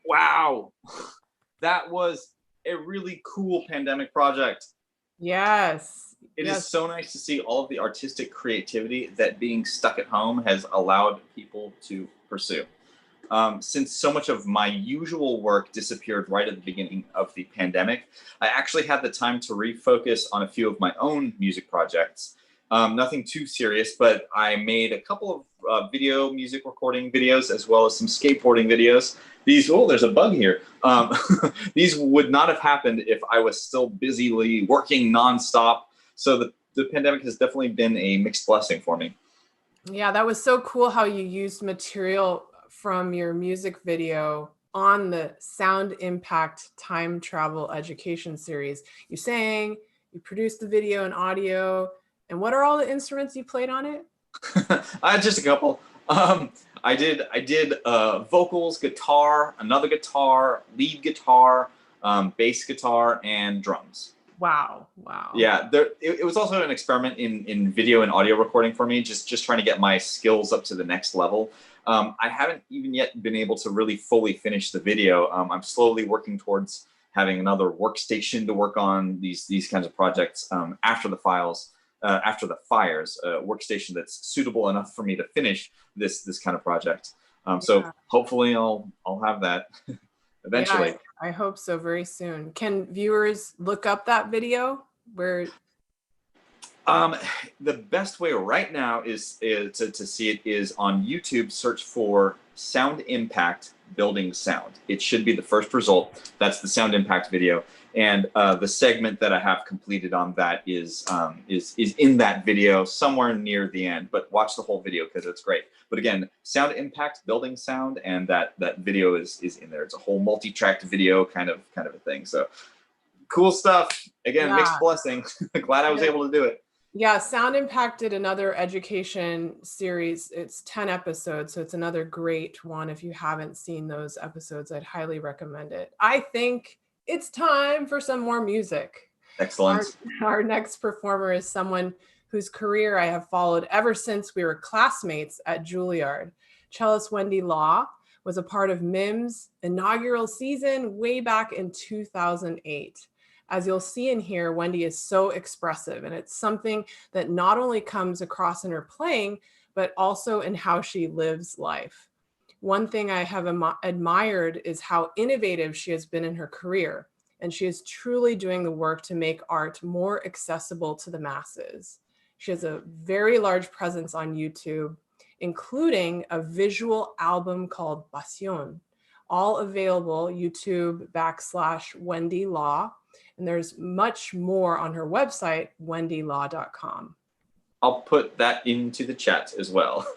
Wow, that was a really cool pandemic project. Yes. It yes. is so nice to see all of the artistic creativity that being stuck at home has allowed people to pursue. Since so much of my usual work disappeared right at the beginning of the pandemic, I actually had the time to refocus on a few of my own music projects. Nothing too serious, but I made a couple of video music recording videos as well as some skateboarding videos. These, oh, there's a bug here. These would not have happened if I was still busily working nonstop. So the pandemic has definitely been a mixed blessing for me. Yeah, that was so cool how you used material from your music video on the Sound Impact Time Travel Education Series. You sang, you produced the video and audio, and what are all the instruments you played on it? Just a couple. I did vocals, guitar, another guitar, lead guitar, bass guitar, and drums. Wow, wow. Yeah, it was also an experiment in video and audio recording for me, just trying to get my skills up to the next level. I haven't even yet been able to really fully finish the video. I'm slowly working towards having another workstation to work on these kinds of projects after the fires, workstation that's suitable enough for me to finish this kind of project. So hopefully I'll have that eventually. Yeah, I hope so very soon. Can viewers look up that video where? The best way right now is to see it is on YouTube. Search for Sound Impact Building Sound. It should be the first result. That's the Sound Impact video, and the segment that I have completed on that is in that video somewhere near the end. But watch the whole video because it's great. But again, Sound Impact Building Sound, and that video is in there. It's a whole multi-tracked video kind of a thing. So cool stuff. Again, mixed blessing. Glad I was able to do it. Yeah, Sound Impact did another education series. It's 10 episodes, so it's another great one. If you haven't seen those episodes, I'd highly recommend it. I think it's time for some more music. Excellent. Our next performer is someone whose career I have followed ever since we were classmates at Juilliard. Cellist Wendy Law was a part of MIM's inaugural season way back in 2008. As you'll see in here, Wendy is so expressive, and it's something that not only comes across in her playing, but also in how she lives life. One thing I have admired is how innovative she has been in her career, and she is truly doing the work to make art more accessible to the masses. She has a very large presence on YouTube, including a visual album called Pasión, all available YouTube.com/Wendy Law. And there's much more on her website, wendylaw.com. I'll put that into the chat as well.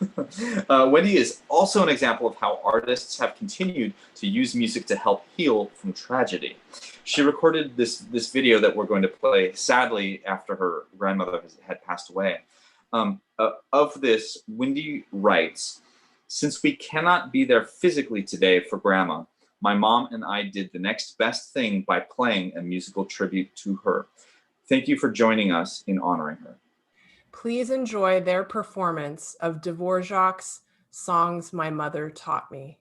Wendy is also an example of how artists have continued to use music to help heal from tragedy. She recorded this video that we're going to play, sadly, after her grandmother had passed away. Of this, Wendy writes, Since we cannot be there physically today for Grandma, my mom and I did the next best thing by playing a musical tribute to her. Thank you for joining us in honoring her. Please enjoy their performance of Dvorak's Songs My Mother Taught Me.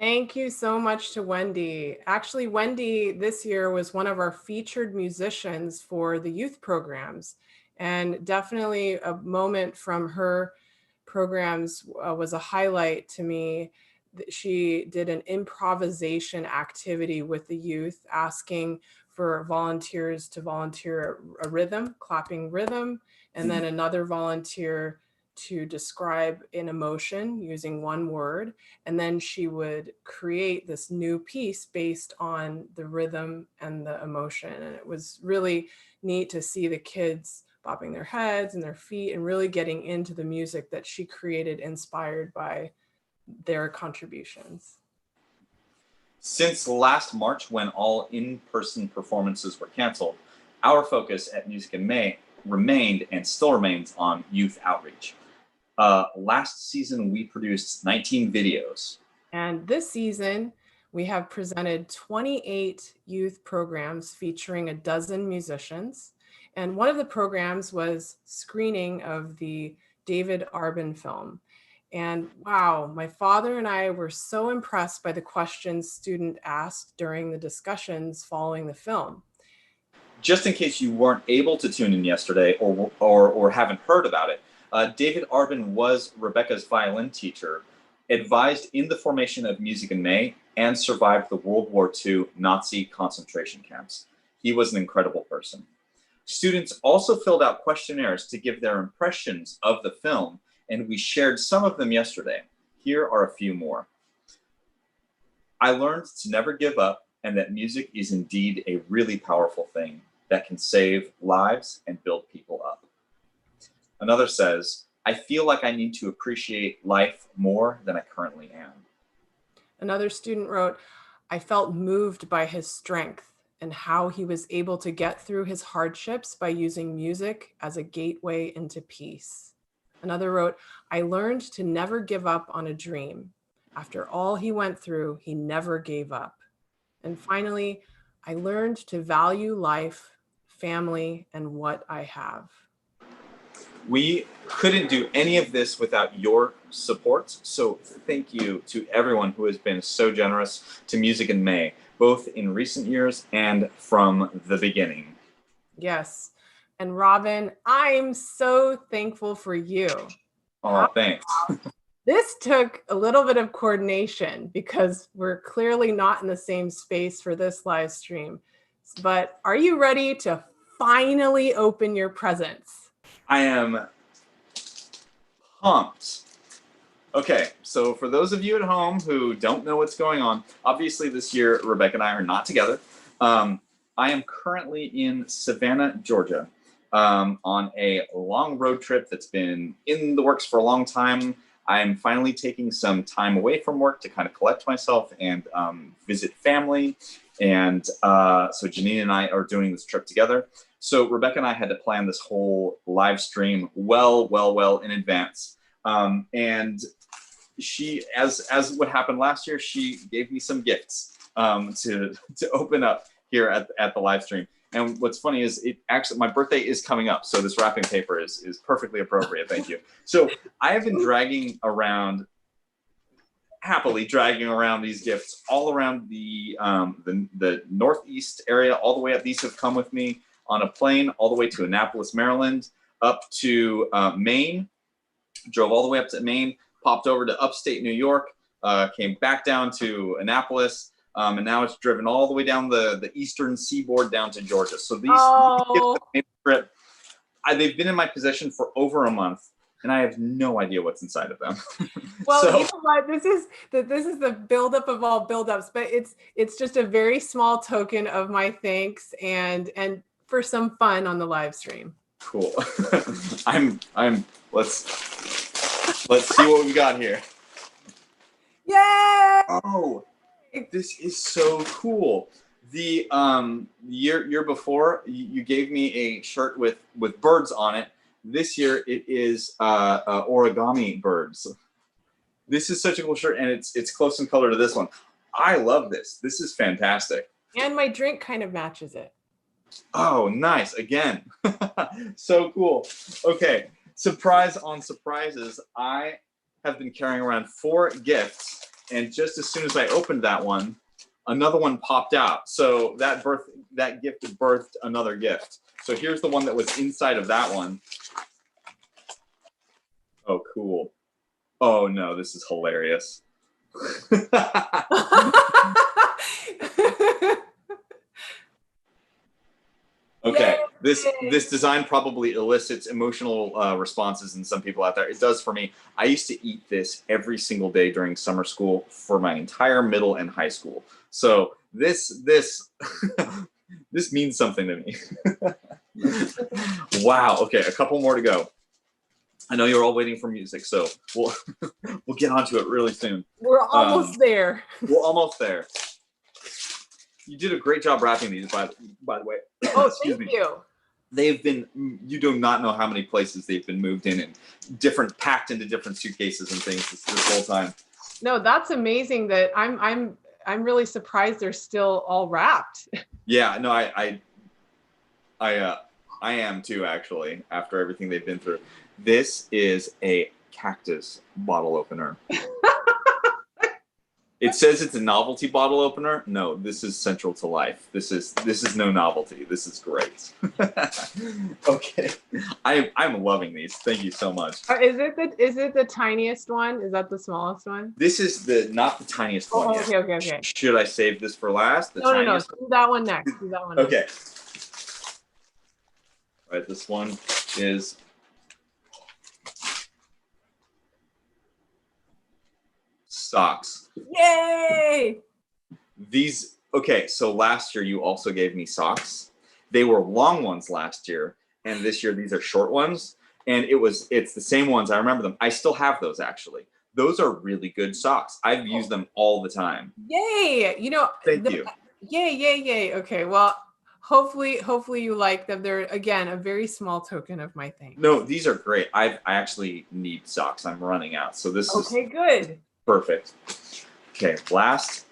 Thank you so much to Wendy. Actually, Wendy this year was one of our featured musicians for the youth programs, and definitely a moment from her programs was a highlight to me. She did an improvisation activity with the youth, asking for volunteers to volunteer a rhythm, clapping rhythm, and then another volunteer to describe an emotion using one word. And then she would create this new piece based on the rhythm and the emotion. And it was really neat to see the kids bopping their heads and their feet and really getting into the music that she created, inspired by their contributions. Since last March, when all in-person performances were canceled, our focus at Music in May remained and still remains on youth outreach. Last season, we produced 19 videos. And this season, we have presented 28 youth programs featuring a dozen musicians. And one of the programs was screening of the David Arbin film. And wow, my father and I were so impressed by the questions students asked during the discussions following the film. Just in case you weren't able to tune in yesterday or haven't heard about it, David Arbin was Rebecca's violin teacher, advised in the formation of Music in May, and survived the World War II Nazi concentration camps. He was an incredible person. Students also filled out questionnaires to give their impressions of the film, and we shared some of them yesterday. Here are a few more. I learned to never give up and that music is indeed a really powerful thing that can save lives and build people up. Another says, I feel like I need to appreciate life more than I currently am. Another student wrote, I felt moved by his strength and how he was able to get through his hardships by using music as a gateway into peace. Another wrote, I learned to never give up on a dream. After all he went through, he never gave up. And finally, I learned to value life, family, and what I have. We couldn't do any of this without your support, so thank you to everyone who has been so generous to Music in May, both in recent years and from the beginning. Yes. And Robin, I'm so thankful for you. Oh, thanks. This took a little bit of coordination because we're clearly not in the same space for this live stream. But are you ready to finally open your presents? I am pumped. Okay, so for those of you at home who don't know what's going on, obviously this year Rebecca and I are not together. I am currently in Savannah, Georgia, on a long road trip that's been in the works for a long time. I'm finally taking some time away from work to kind of collect myself and visit family. And so Janine and I are doing this trip together. So Rebecca and I had to plan this whole live stream well in advance. And she, as what happened last year, she gave me some gifts to open up here at the live stream. And what's funny is it actually, my birthday is coming up, so this wrapping paper is perfectly appropriate. Thank you. So I have been happily dragging around these gifts all around the Northeast area, all the way up. These have come with me on a plane all the way to Annapolis, Maryland, up to Maine, drove all the way up to Maine, popped over to upstate New York, came back down to Annapolis, and now it's driven all the way down the eastern seaboard down to Georgia. So these gifts have made the trip. They've been in my possession for over a month, and I have no idea what's inside of them. Well, so, you know what? This is the buildup of all buildups, but it's just a very small token of my thanks and for some fun on the live stream. Cool. Let's see what we got here. Yay! Oh, this is so cool. The year before, you gave me a shirt with birds on it. This year it is origami birds. This is such a cool shirt, and it's close in color to this one. I love this. This is fantastic. And my drink kind of matches it. Oh, nice. Again. So cool. Okay. Surprise on surprises. I have been carrying around 4 gifts, and just as soon as I opened that one, another one popped out. So that gift birthed another gift. So here's the one that was inside of that one. Oh, cool. Oh no, this is hilarious. Okay, this design probably elicits emotional responses in some people out there. It does for me. I used to eat this every single day during summer school for my entire middle and high school. So this this means something to me. Wow. Okay, a couple more to go. I know you're all waiting for music, so we'll get onto it really soon. We're almost there. We're almost there. You did a great job wrapping these, by the way. Oh, Excuse thank me. you. They've been, you do not know how many places they've been moved in and packed into different suitcases and things this whole time. No, that's amazing. That I'm really surprised they're still all wrapped. Yeah, no, I am too, actually, after everything they've been through. This is a cactus bottle opener. It says it's a novelty bottle opener. No, this is central to life. This is no novelty. This is great. Okay, I'm loving these. Thank you so much. Is it the tiniest one? Is that the smallest one? This is not the tiniest one yet. Okay. Should I save this for last? No. Do that one next. Do that one. Okay. All right. This one is. Socks. Yay! These, Okay, so last year you also gave me socks. They were long ones last year, and this year these are short ones. And it's the same ones. I remember them. I still have those actually. Those are really good socks. I've used them all the time. Yay! Thank you. Yay. Okay, well, hopefully you like them. They're, again, a very small token of my thanks. No, these are great. I actually need socks. I'm running out. So this is Okay, good. perfect. Okay, last,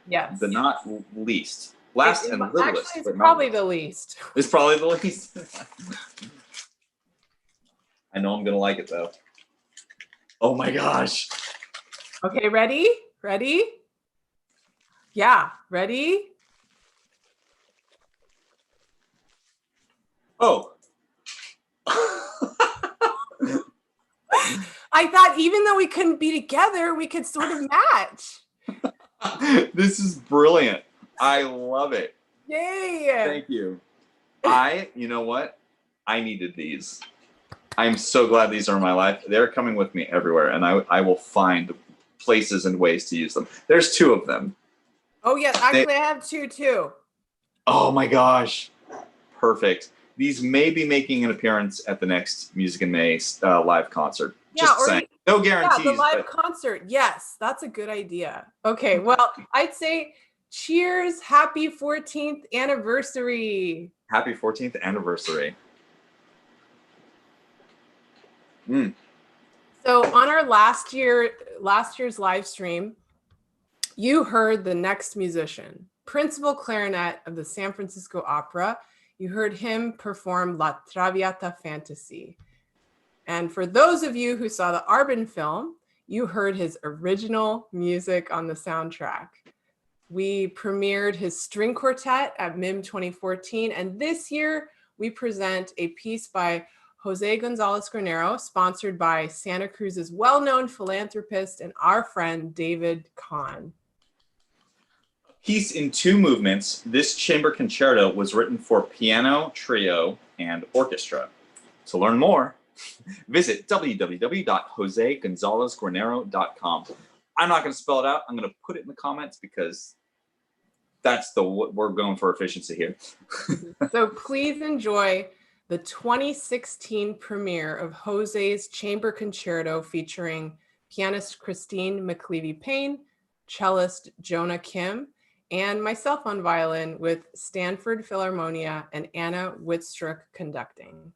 Yes. but not least. Last and littlest. Actually, it's but not probably least. the least. It's probably the least. I know I'm gonna like it though. Oh my gosh. Okay, ready? Ready? Yeah, ready? Oh. I thought even though we couldn't be together, we could sort of match. This is brilliant. I love it. Yay! Thank you. You know what? I needed these. I'm so glad these are in my life. They're coming with me everywhere, and I will find places and ways to use them. There's 2 of them. Oh, yes, actually, I have 2 too. Oh my gosh. Perfect. These may be making an appearance at the next Music in May live concert. Just saying. No guarantees. Yeah, the live concert. Yes, that's a good idea. Okay, well, I'd say cheers. Happy 14th anniversary. Happy 14th anniversary. So on our last year's live stream, you heard the next musician, principal clarinet of the San Francisco Opera. You heard him perform La Traviata Fantasy. And for those of you who saw the Arbin film, you heard his original music on the soundtrack. We premiered his string quartet at MIM 2014, and this year we present a piece by Jose Gonzalez Granero, sponsored by Santa Cruz's well-known philanthropist and our friend David Kahn. Piece in 2 movements, this chamber concerto was written for piano, trio, and orchestra. To learn more, visit www.josegonzalezgranero.com. I'm not going to spell it out. I'm going to put it in the comments because we're going for efficiency here. So please enjoy the 2016 premiere of Jose's Chamber Concerto featuring pianist Christine McLeavy-Payne, cellist Jonah Kim, and myself on violin with Stanford Philharmonia and Anna Wittstruck conducting.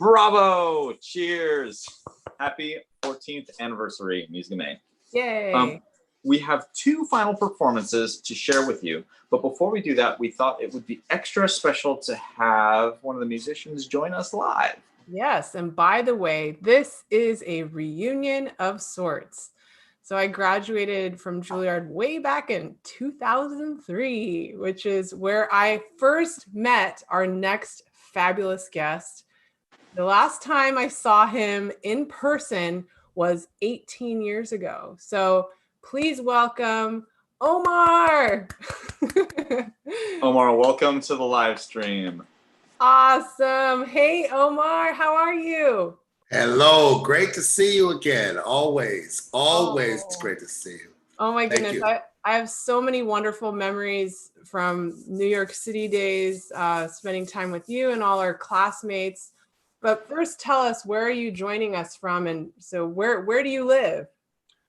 Bravo! Cheers! Happy 14th anniversary, Music May. Yay! We have 2 final performances to share with you, but before we do that, we thought it would be extra special to have one of the musicians join us live. Yes, and by the way, this is a reunion of sorts. So I graduated from Juilliard way back in 2003, which is where I first met our next fabulous guest. The last time I saw him in person was 18 years ago. So please welcome Omar. Omar, welcome to the live stream. Awesome. Hey, Omar, how are you? Hello, great to see you again. Always great to see you. Oh my Thank goodness. you. I have so many wonderful memories from New York City days, spending time with you and all our classmates. But first, tell us, where are you joining us from? And so where do you live?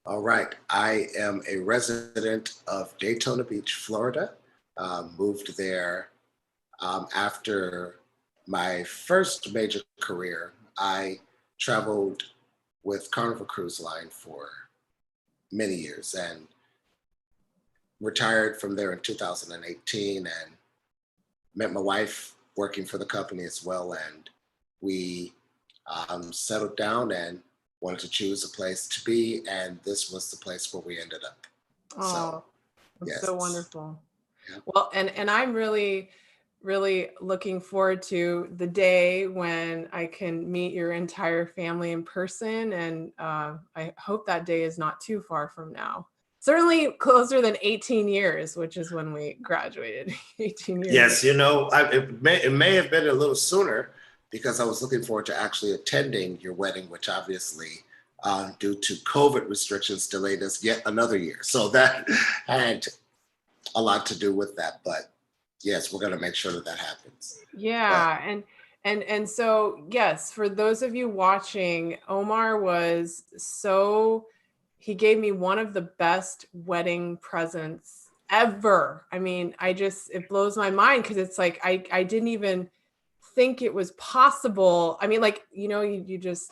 All right, I am a resident of Daytona Beach, Florida. Moved there after my first major career. I traveled with Carnival Cruise Line for many years and retired from there in 2018 and met my wife working for the company as well. And we settled down and wanted to choose a place to be. And this was the place where we ended up. Oh, that's yes. so wonderful. Yeah. Well, and I'm really looking forward to the day when I can meet your entire family in person. And I hope that day is not too far from now. Certainly closer than 18 years, which is when we graduated. 18 years. Yes, you know, it may have been a little sooner because I was looking forward to actually attending your wedding, which obviously, due to COVID restrictions, delayed us yet another year. So that had a lot to do with that. But yes, we're going to make sure that happens. Yeah, and so yes, for those of you watching, Omar was he gave me one of the best wedding presents ever. I mean, it blows my mind because it's like I didn't even think it was possible. I mean, like, you know, you just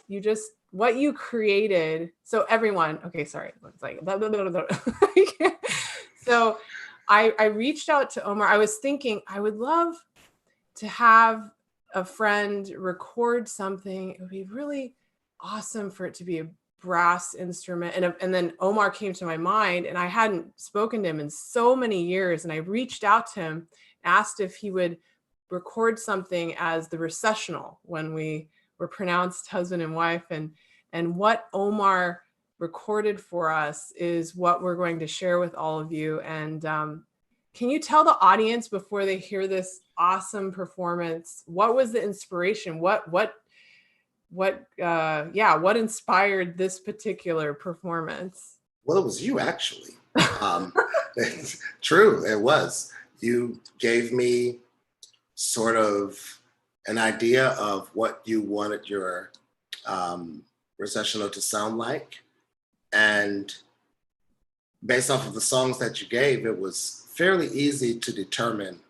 what you created. So everyone, okay, sorry, it's like blah, blah, blah, blah. So I reached out to Omar. I was thinking I would love to have a friend record something. It would be really awesome for it to be a brass instrument. And then Omar came to my mind, and I hadn't spoken to him in so many years. And I reached out to him, asked if he would record something as the recessional when we were pronounced husband and wife. And what Omar recorded for us is what we're going to share with all of you. And can you tell the audience before they hear this awesome performance, what was the inspiration? What inspired this particular performance? Well, it was you actually. True, it was. You gave me sort of an idea of what you wanted your recessional to sound like. And based off of the songs that you gave, it was fairly easy to determine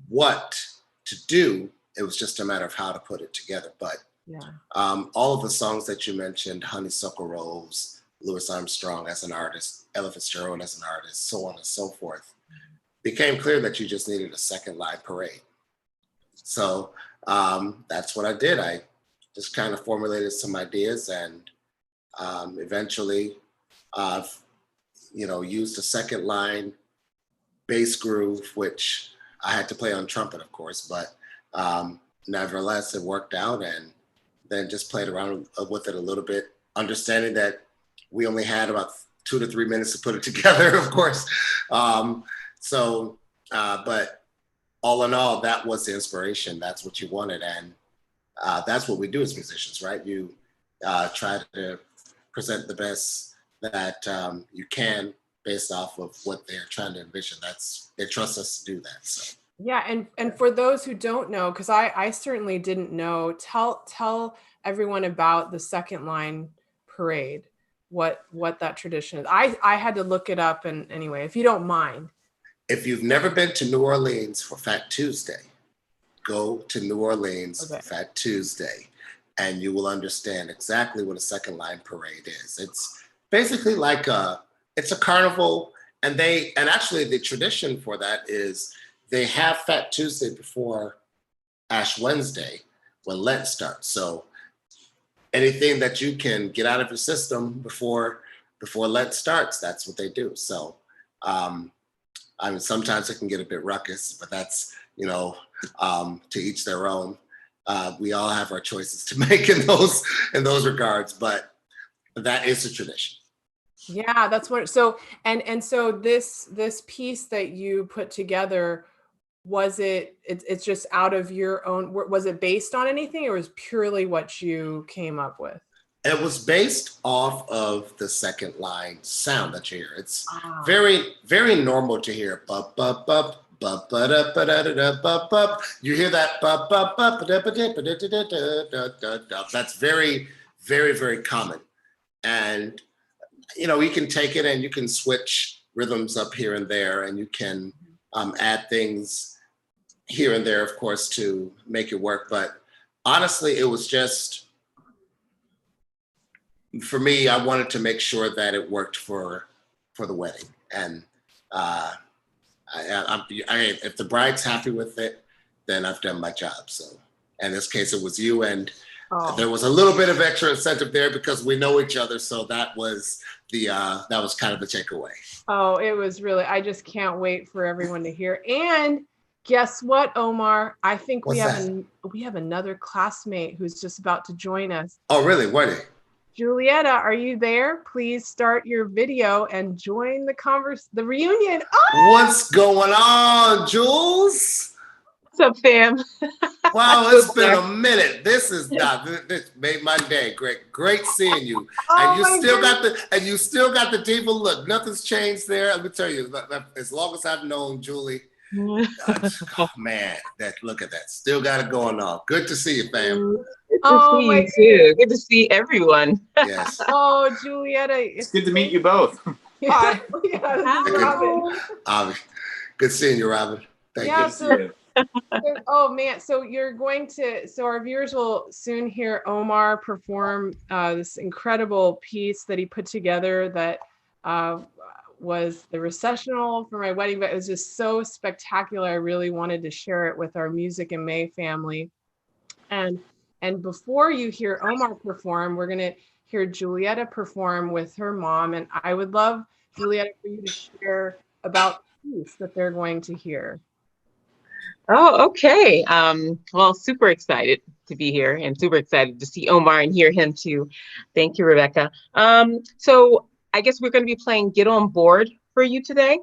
what to do. It was just a matter of how to put it together. But yeah, all of the songs that you mentioned, Honeysuckle Rose, Louis Armstrong as an artist, Ella Fitzgerald as an artist, so on and so forth, became clear that you just needed a second live parade. So that's what I did. I just kind of formulated some ideas and eventually, used a second line bass groove, which I had to play on trumpet, of course, but nevertheless, it worked out, and then just played around with it a little bit, understanding that we only had about 2 to 3 minutes to put it together, of course. But all in all, that was the inspiration. That's what you wanted. And that's what we do as musicians, right? You try to present the best that you can based off of what they're trying to envision. They trust us to do that. So. Yeah, and for those who don't know, because I certainly didn't know, tell everyone about the second line parade, what that tradition is. I had to look it up, and anyway, if you don't mind. If you've never been to New Orleans for Fat Tuesday, go to New Orleans for Fat Tuesday. and you will understand exactly what a second line parade is. It's basically like it's a carnival, and actually the tradition for that is they have Fat Tuesday before Ash Wednesday when Lent starts. So anything that you can get out of your system before Lent starts, that's what they do. So I mean, sometimes it can get a bit ruckus, but that's, to each their own. We all have our choices to make in those regards, but that is a tradition. Yeah, that's what. So so this piece that you put together, it's just out of your own, was it based on anything, or was purely what you came up with? It was based off of the second line sound that you hear. It's Ah. very, very normal to hear bup bup bup bup ba da ba da da da bup bup. You hear that bup bup bup da ba da ba da da da da da. That's very, very, very common. And you can take it and you can switch rhythms up here and there, and you can add things here and there, of course, to make it work. But honestly, it was just, for me, I wanted to make sure that it worked for the wedding. And if the bride's happy with it, then I've done my job. So in this case, it was you, and there was a little bit of extra incentive there because we know each other. So that was kind of the takeaway. Oh, it was really, I just can't wait for everyone to hear. And guess what, Omar? I think we have another classmate who's just about to join us. Oh, really? What? Julietta, are you there? Please start your video and join the reunion. Oh! What's going on, Jules? What's up, fam? Wow, it's been a minute. This made my day. Great seeing you. And you still got the diva look. Nothing's changed there. Let me tell you, as long as I've known Julie, man, look at that. Still got it going on. Good to see you, fam. Good to see you too. Good to see everyone. Yes. Oh, Julietta, it's good to meet you both. Hi. Good seeing you, Robin. Thank you. Oh man, so our viewers will soon hear Omar perform this incredible piece that he put together that was the recessional for my wedding, but it was just so spectacular. I really wanted to share it with our Music in May family. And before you hear Omar perform, we're gonna hear Julietta perform with her mom. And I would love, Julietta, for you to share about the piece that they're going to hear. Oh, okay. Well, super excited to be here and super excited to see Omar and hear him too. Thank you, Rebecca. So I guess we're going to be playing Get On Board for you today.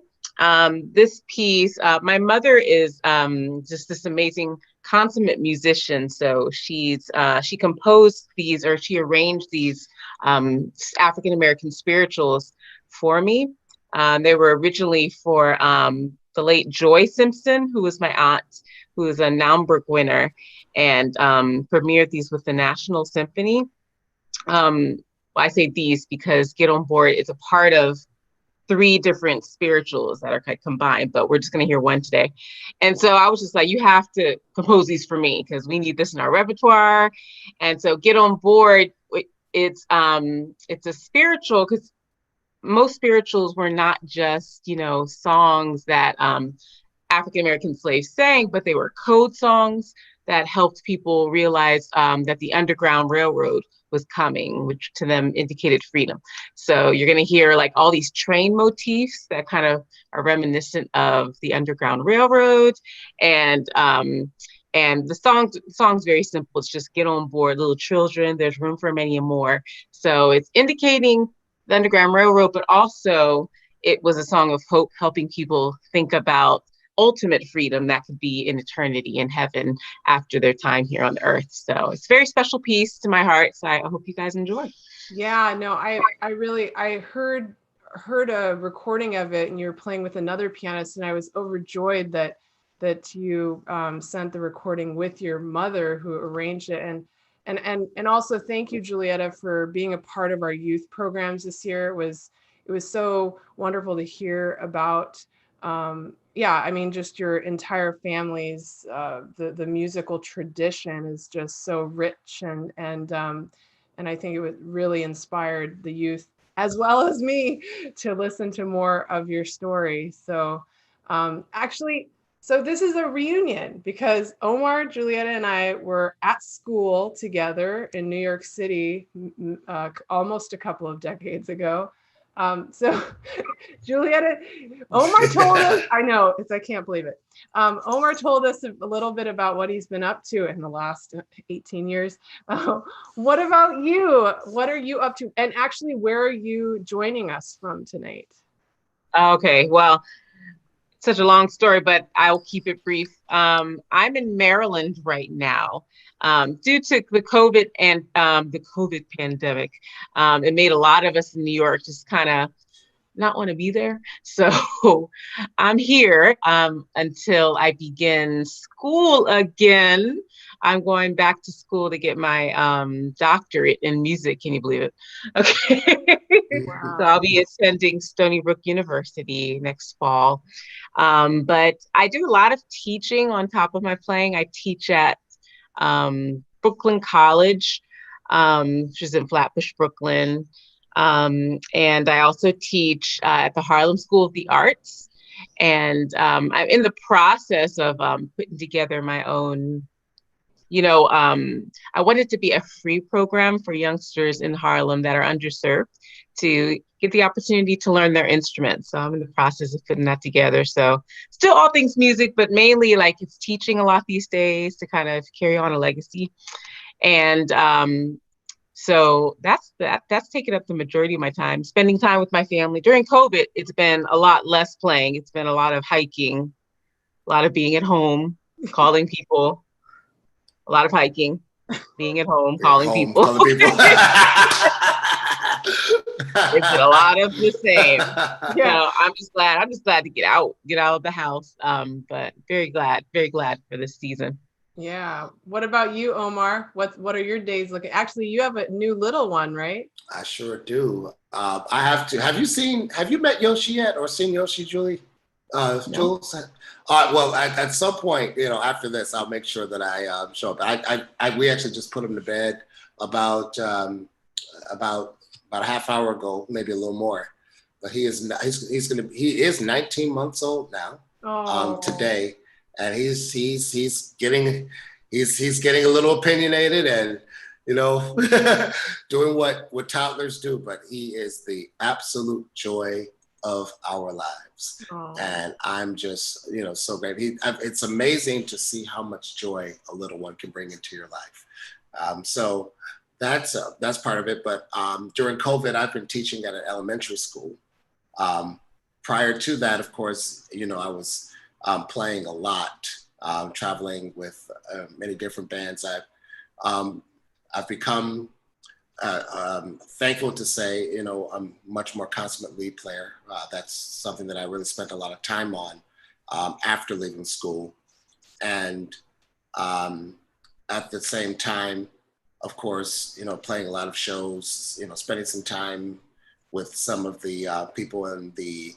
This piece, my mother is just this amazing consummate musician. So she composed these, or she arranged these African-American spirituals for me. They were originally for the late Joy Simpson, who was my aunt, who is a Naumburg winner, and premiered these with the National Symphony. I say these because Get On Board is a part of 3 different spirituals that are kind of combined, but we're just going to hear one today. And so I was just like, you have to compose these for me because we need this in our repertoire. And so Get On Board, it's a spiritual, because most spirituals were not just, songs that African-American slaves sang, but they were code songs that helped people realize that the Underground Railroad was coming, which to them indicated freedom. So you're going to hear like all these train motifs that kind of are reminiscent of the Underground Railroad. And the song's very simple. It's just get on board, little children, there's room for many more. So it's indicating the Underground Railroad, but also it was a song of hope, helping people think about ultimate freedom that could be in eternity in heaven after their time here on earth. So it's a very special piece to my heart. So I hope you guys enjoy. Yeah, no, I heard a recording of it, and you're playing with another pianist, and I was overjoyed that you sent the recording with your mother who arranged it. And also thank you, Julietta, for being a part of our youth programs this year. It was so wonderful to hear about yeah, I mean, just your entire family's the musical tradition is just so rich, and I think it would really inspired the youth as well as me to listen to more of your story. So actually, so this is a reunion because Omar, Julieta, and I were at school together in New York City almost a couple of decades ago. So Julieta, Omar told us, I know, I can't believe it. Omar told us a little bit about what he's been up to in the last 18 years. What about you? What are you up to? And actually, where are you joining us from tonight? Okay, well, such a long story, but I'll keep it brief. I'm in Maryland right now. Due to the COVID and the COVID pandemic, it made a lot of us in New York just kind of not want to be there. So I'm here until I begin school again. I'm going back to school to get my doctorate in music. Can you believe it? Okay. So I'll be attending Stony Brook University next fall. But I do a lot of teaching on top of my playing. I teach at Brooklyn College, which is in Flatbush, Brooklyn. And I also teach at the Harlem School of the Arts. And I'm in the process of putting together my own, I want it to be a free program for youngsters in Harlem that are underserved to get the opportunity to learn their instruments. So I'm in the process of putting that together. So still all things music, but mainly like it's teaching a lot these days to kind of carry on a legacy. And so that's taken up the majority of my time, spending time with my family. During COVID, it's been a lot less playing. It's been a lot of hiking, a lot of being at home, calling people, a lot of hiking, being at home, calling people. It's been a lot of the same. Yeah. So I'm just glad to get out of the house. But very glad for this season. Yeah. What about you, Omar? What are your days looking? Actually, you have a new little one, right? I sure do. I have to. Have you met Yoshi yet or seen Yoshi, Julie? No. Jules? Well, at some point, after this, I'll make sure that I show up. We actually just put him to bed about a half hour ago, maybe a little more. But he's 19 months old now. Today. And he's getting a little opinionated and doing what toddlers do, but he is the absolute joy of our lives. And I'm just so great. It's amazing to see how much joy a little one can bring into your life. So that's part of it. But during COVID, I've been teaching at an elementary school. Prior to that, of course, I was playing a lot, traveling with many different bands. I've become thankful to say, I'm much more consummate lead player. That's something that I really spent a lot of time on after leaving school. And at the same time, of course, playing a lot of shows, spending some time with some of the people in the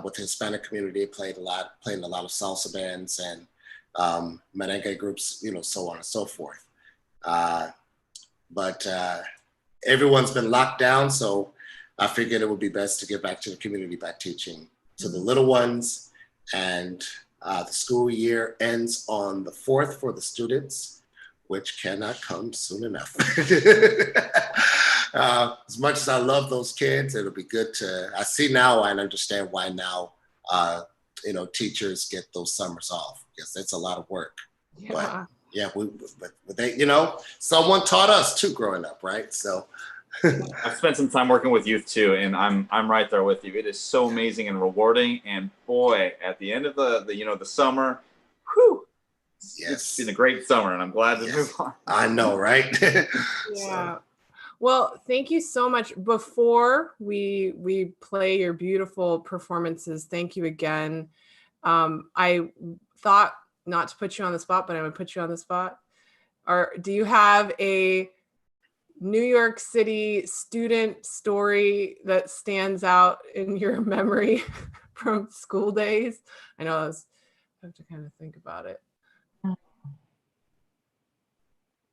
with the Hispanic community, playing a lot of salsa bands and merengue groups, so on and so forth. But everyone's been locked down, so I figured it would be best to give back to the community by teaching to the little ones. And the school year ends on the 4th for the students, which cannot come soon enough. As much as I love those kids, it'll be good I see now and understand why now, teachers get those summers off, because it's a lot of work. Yeah. But yeah, but they, someone taught us too growing up, right? So I've spent some time working with youth too, and I'm right there with you. It is so amazing and rewarding. And boy, at the end of the summer, whew, it's been a great summer, and I'm glad to move on. I know, right? Yeah. Well, thank you so much. Before we play your beautiful performances, thank you again. I thought not to put you on the spot, but I would put you on the spot. Do you have a New York City student story that stands out in your memory? from school days. I know I have to kind of think about it.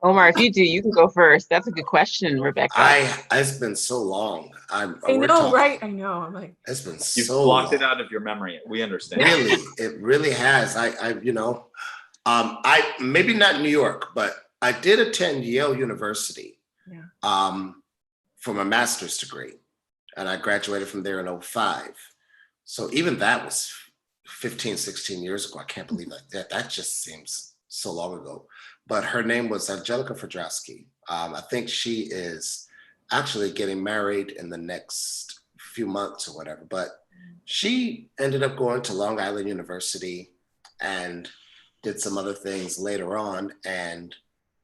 Omar, if you do, you can go first. That's a good question, Rebecca. It's been so long. I know, right? I know. I'm like, it's been You've so blocked long. it out of your memory. We understand. Really, it really has. I maybe not New York, but I did attend Yale University for my master's degree, and I graduated from there in 2005. So even that was 15, 16 years ago. I can't believe that just seems so long ago. But her name was Angelica Fedrowski. I think she is actually getting married in the next few months or whatever. But she ended up going to Long Island University and did some other things later on, and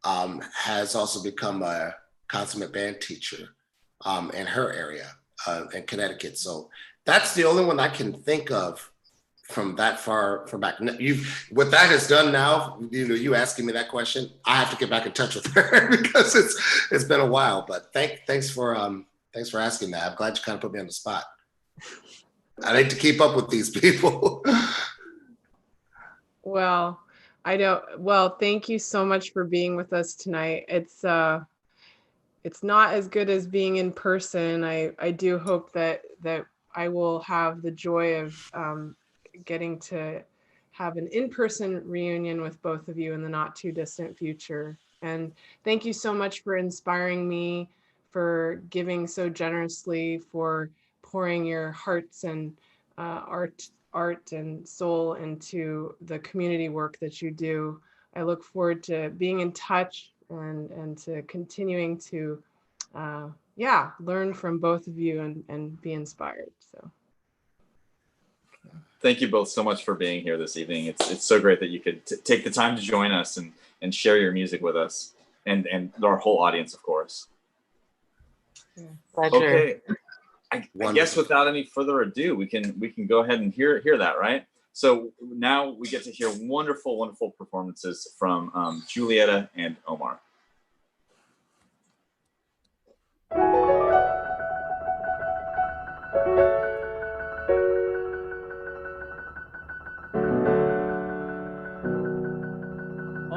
has also become a consummate band teacher in her area in Connecticut. So that's the only one I can think of from that far from back. What that has done now, you asking me that question, I have to get back in touch with her because it's been a while. But thanks for asking that. I'm glad you kind of put me on the spot. I need to keep up with these people. well, I don't. Well, thank you so much for being with us tonight. It's not as good as being in person. I do hope that I will have the joy of getting to have an in-person reunion with both of you in the not too distant future. And thank you so much for inspiring me, for giving so generously, for pouring your hearts and art and soul into the community work that you do. I look forward to being in touch and to continuing to learn from both of you and be inspired. So thank you both so much for being here this evening. It's so great that you could take the time to join us and share your music with us and our whole audience, of course. Pleasure. Okay, I guess without any further ado, we can go ahead and hear that, right? So now we get to hear wonderful, wonderful performances from Julieta and Omar.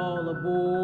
all aboard.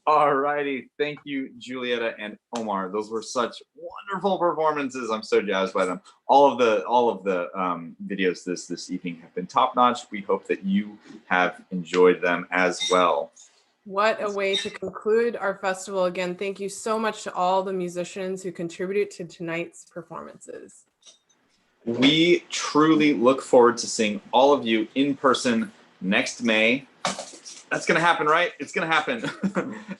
Alrighty, thank you, Julieta and Omar. Those were such wonderful performances. I'm so jazzed by them. All of the videos this evening have been top notch. We hope that you have enjoyed them as well. What a way to conclude our festival. Again, thank you so much to all the musicians who contributed to tonight's performances. We truly look forward to seeing all of you in person next May. That's going to happen, right? It's going to happen.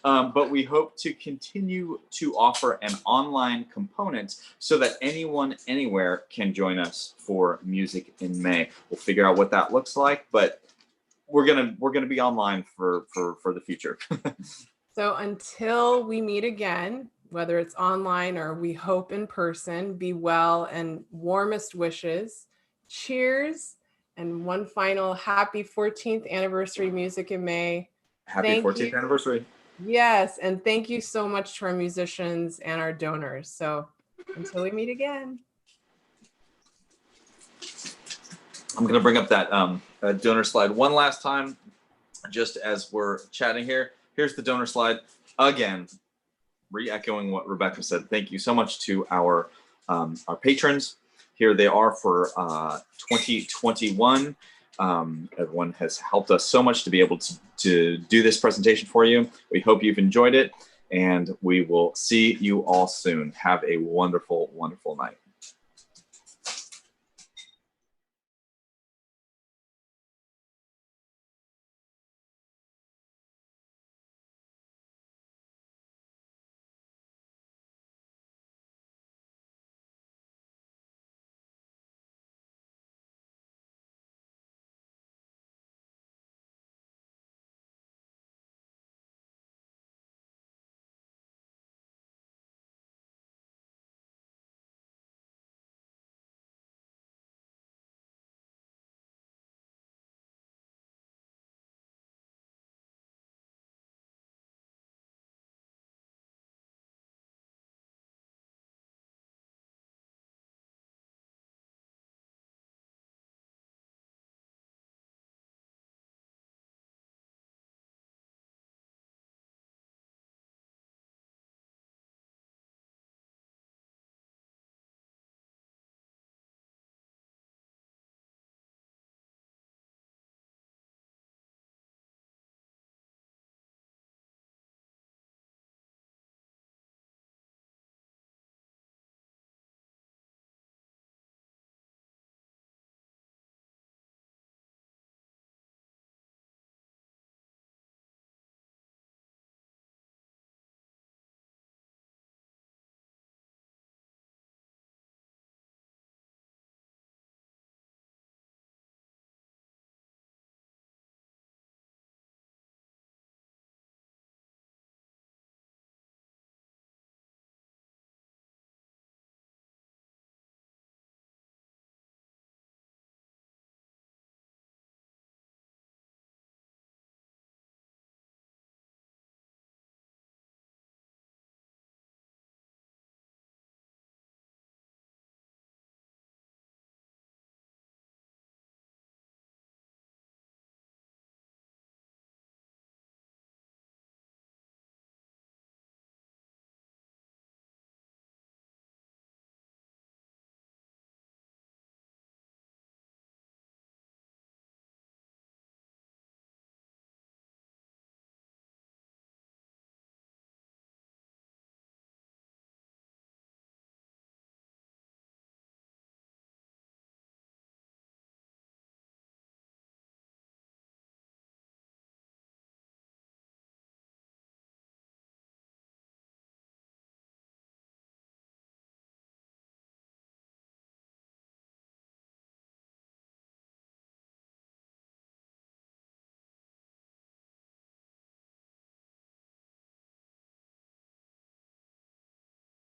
But we hope to continue to offer an online component so that anyone, anywhere can join us for Music in May. We'll figure out what that looks like, but we're gonna be online for the future. So until we meet again, whether it's online or we hope in person, be well and warmest wishes. Cheers. And one final happy 14th anniversary Music in May. Happy 14th anniversary. Yes, and thank you so much to our musicians and our donors. So until we meet again. I'm going to bring up that donor slide one last time, just as we're chatting here. Here's the donor slide again, re-echoing what Rebecca said. Thank you so much to our patrons. Here they are for 2021. Everyone has helped us so much to be able to do this presentation for you. We hope you've enjoyed it, and we will see you all soon. Have a wonderful, wonderful night.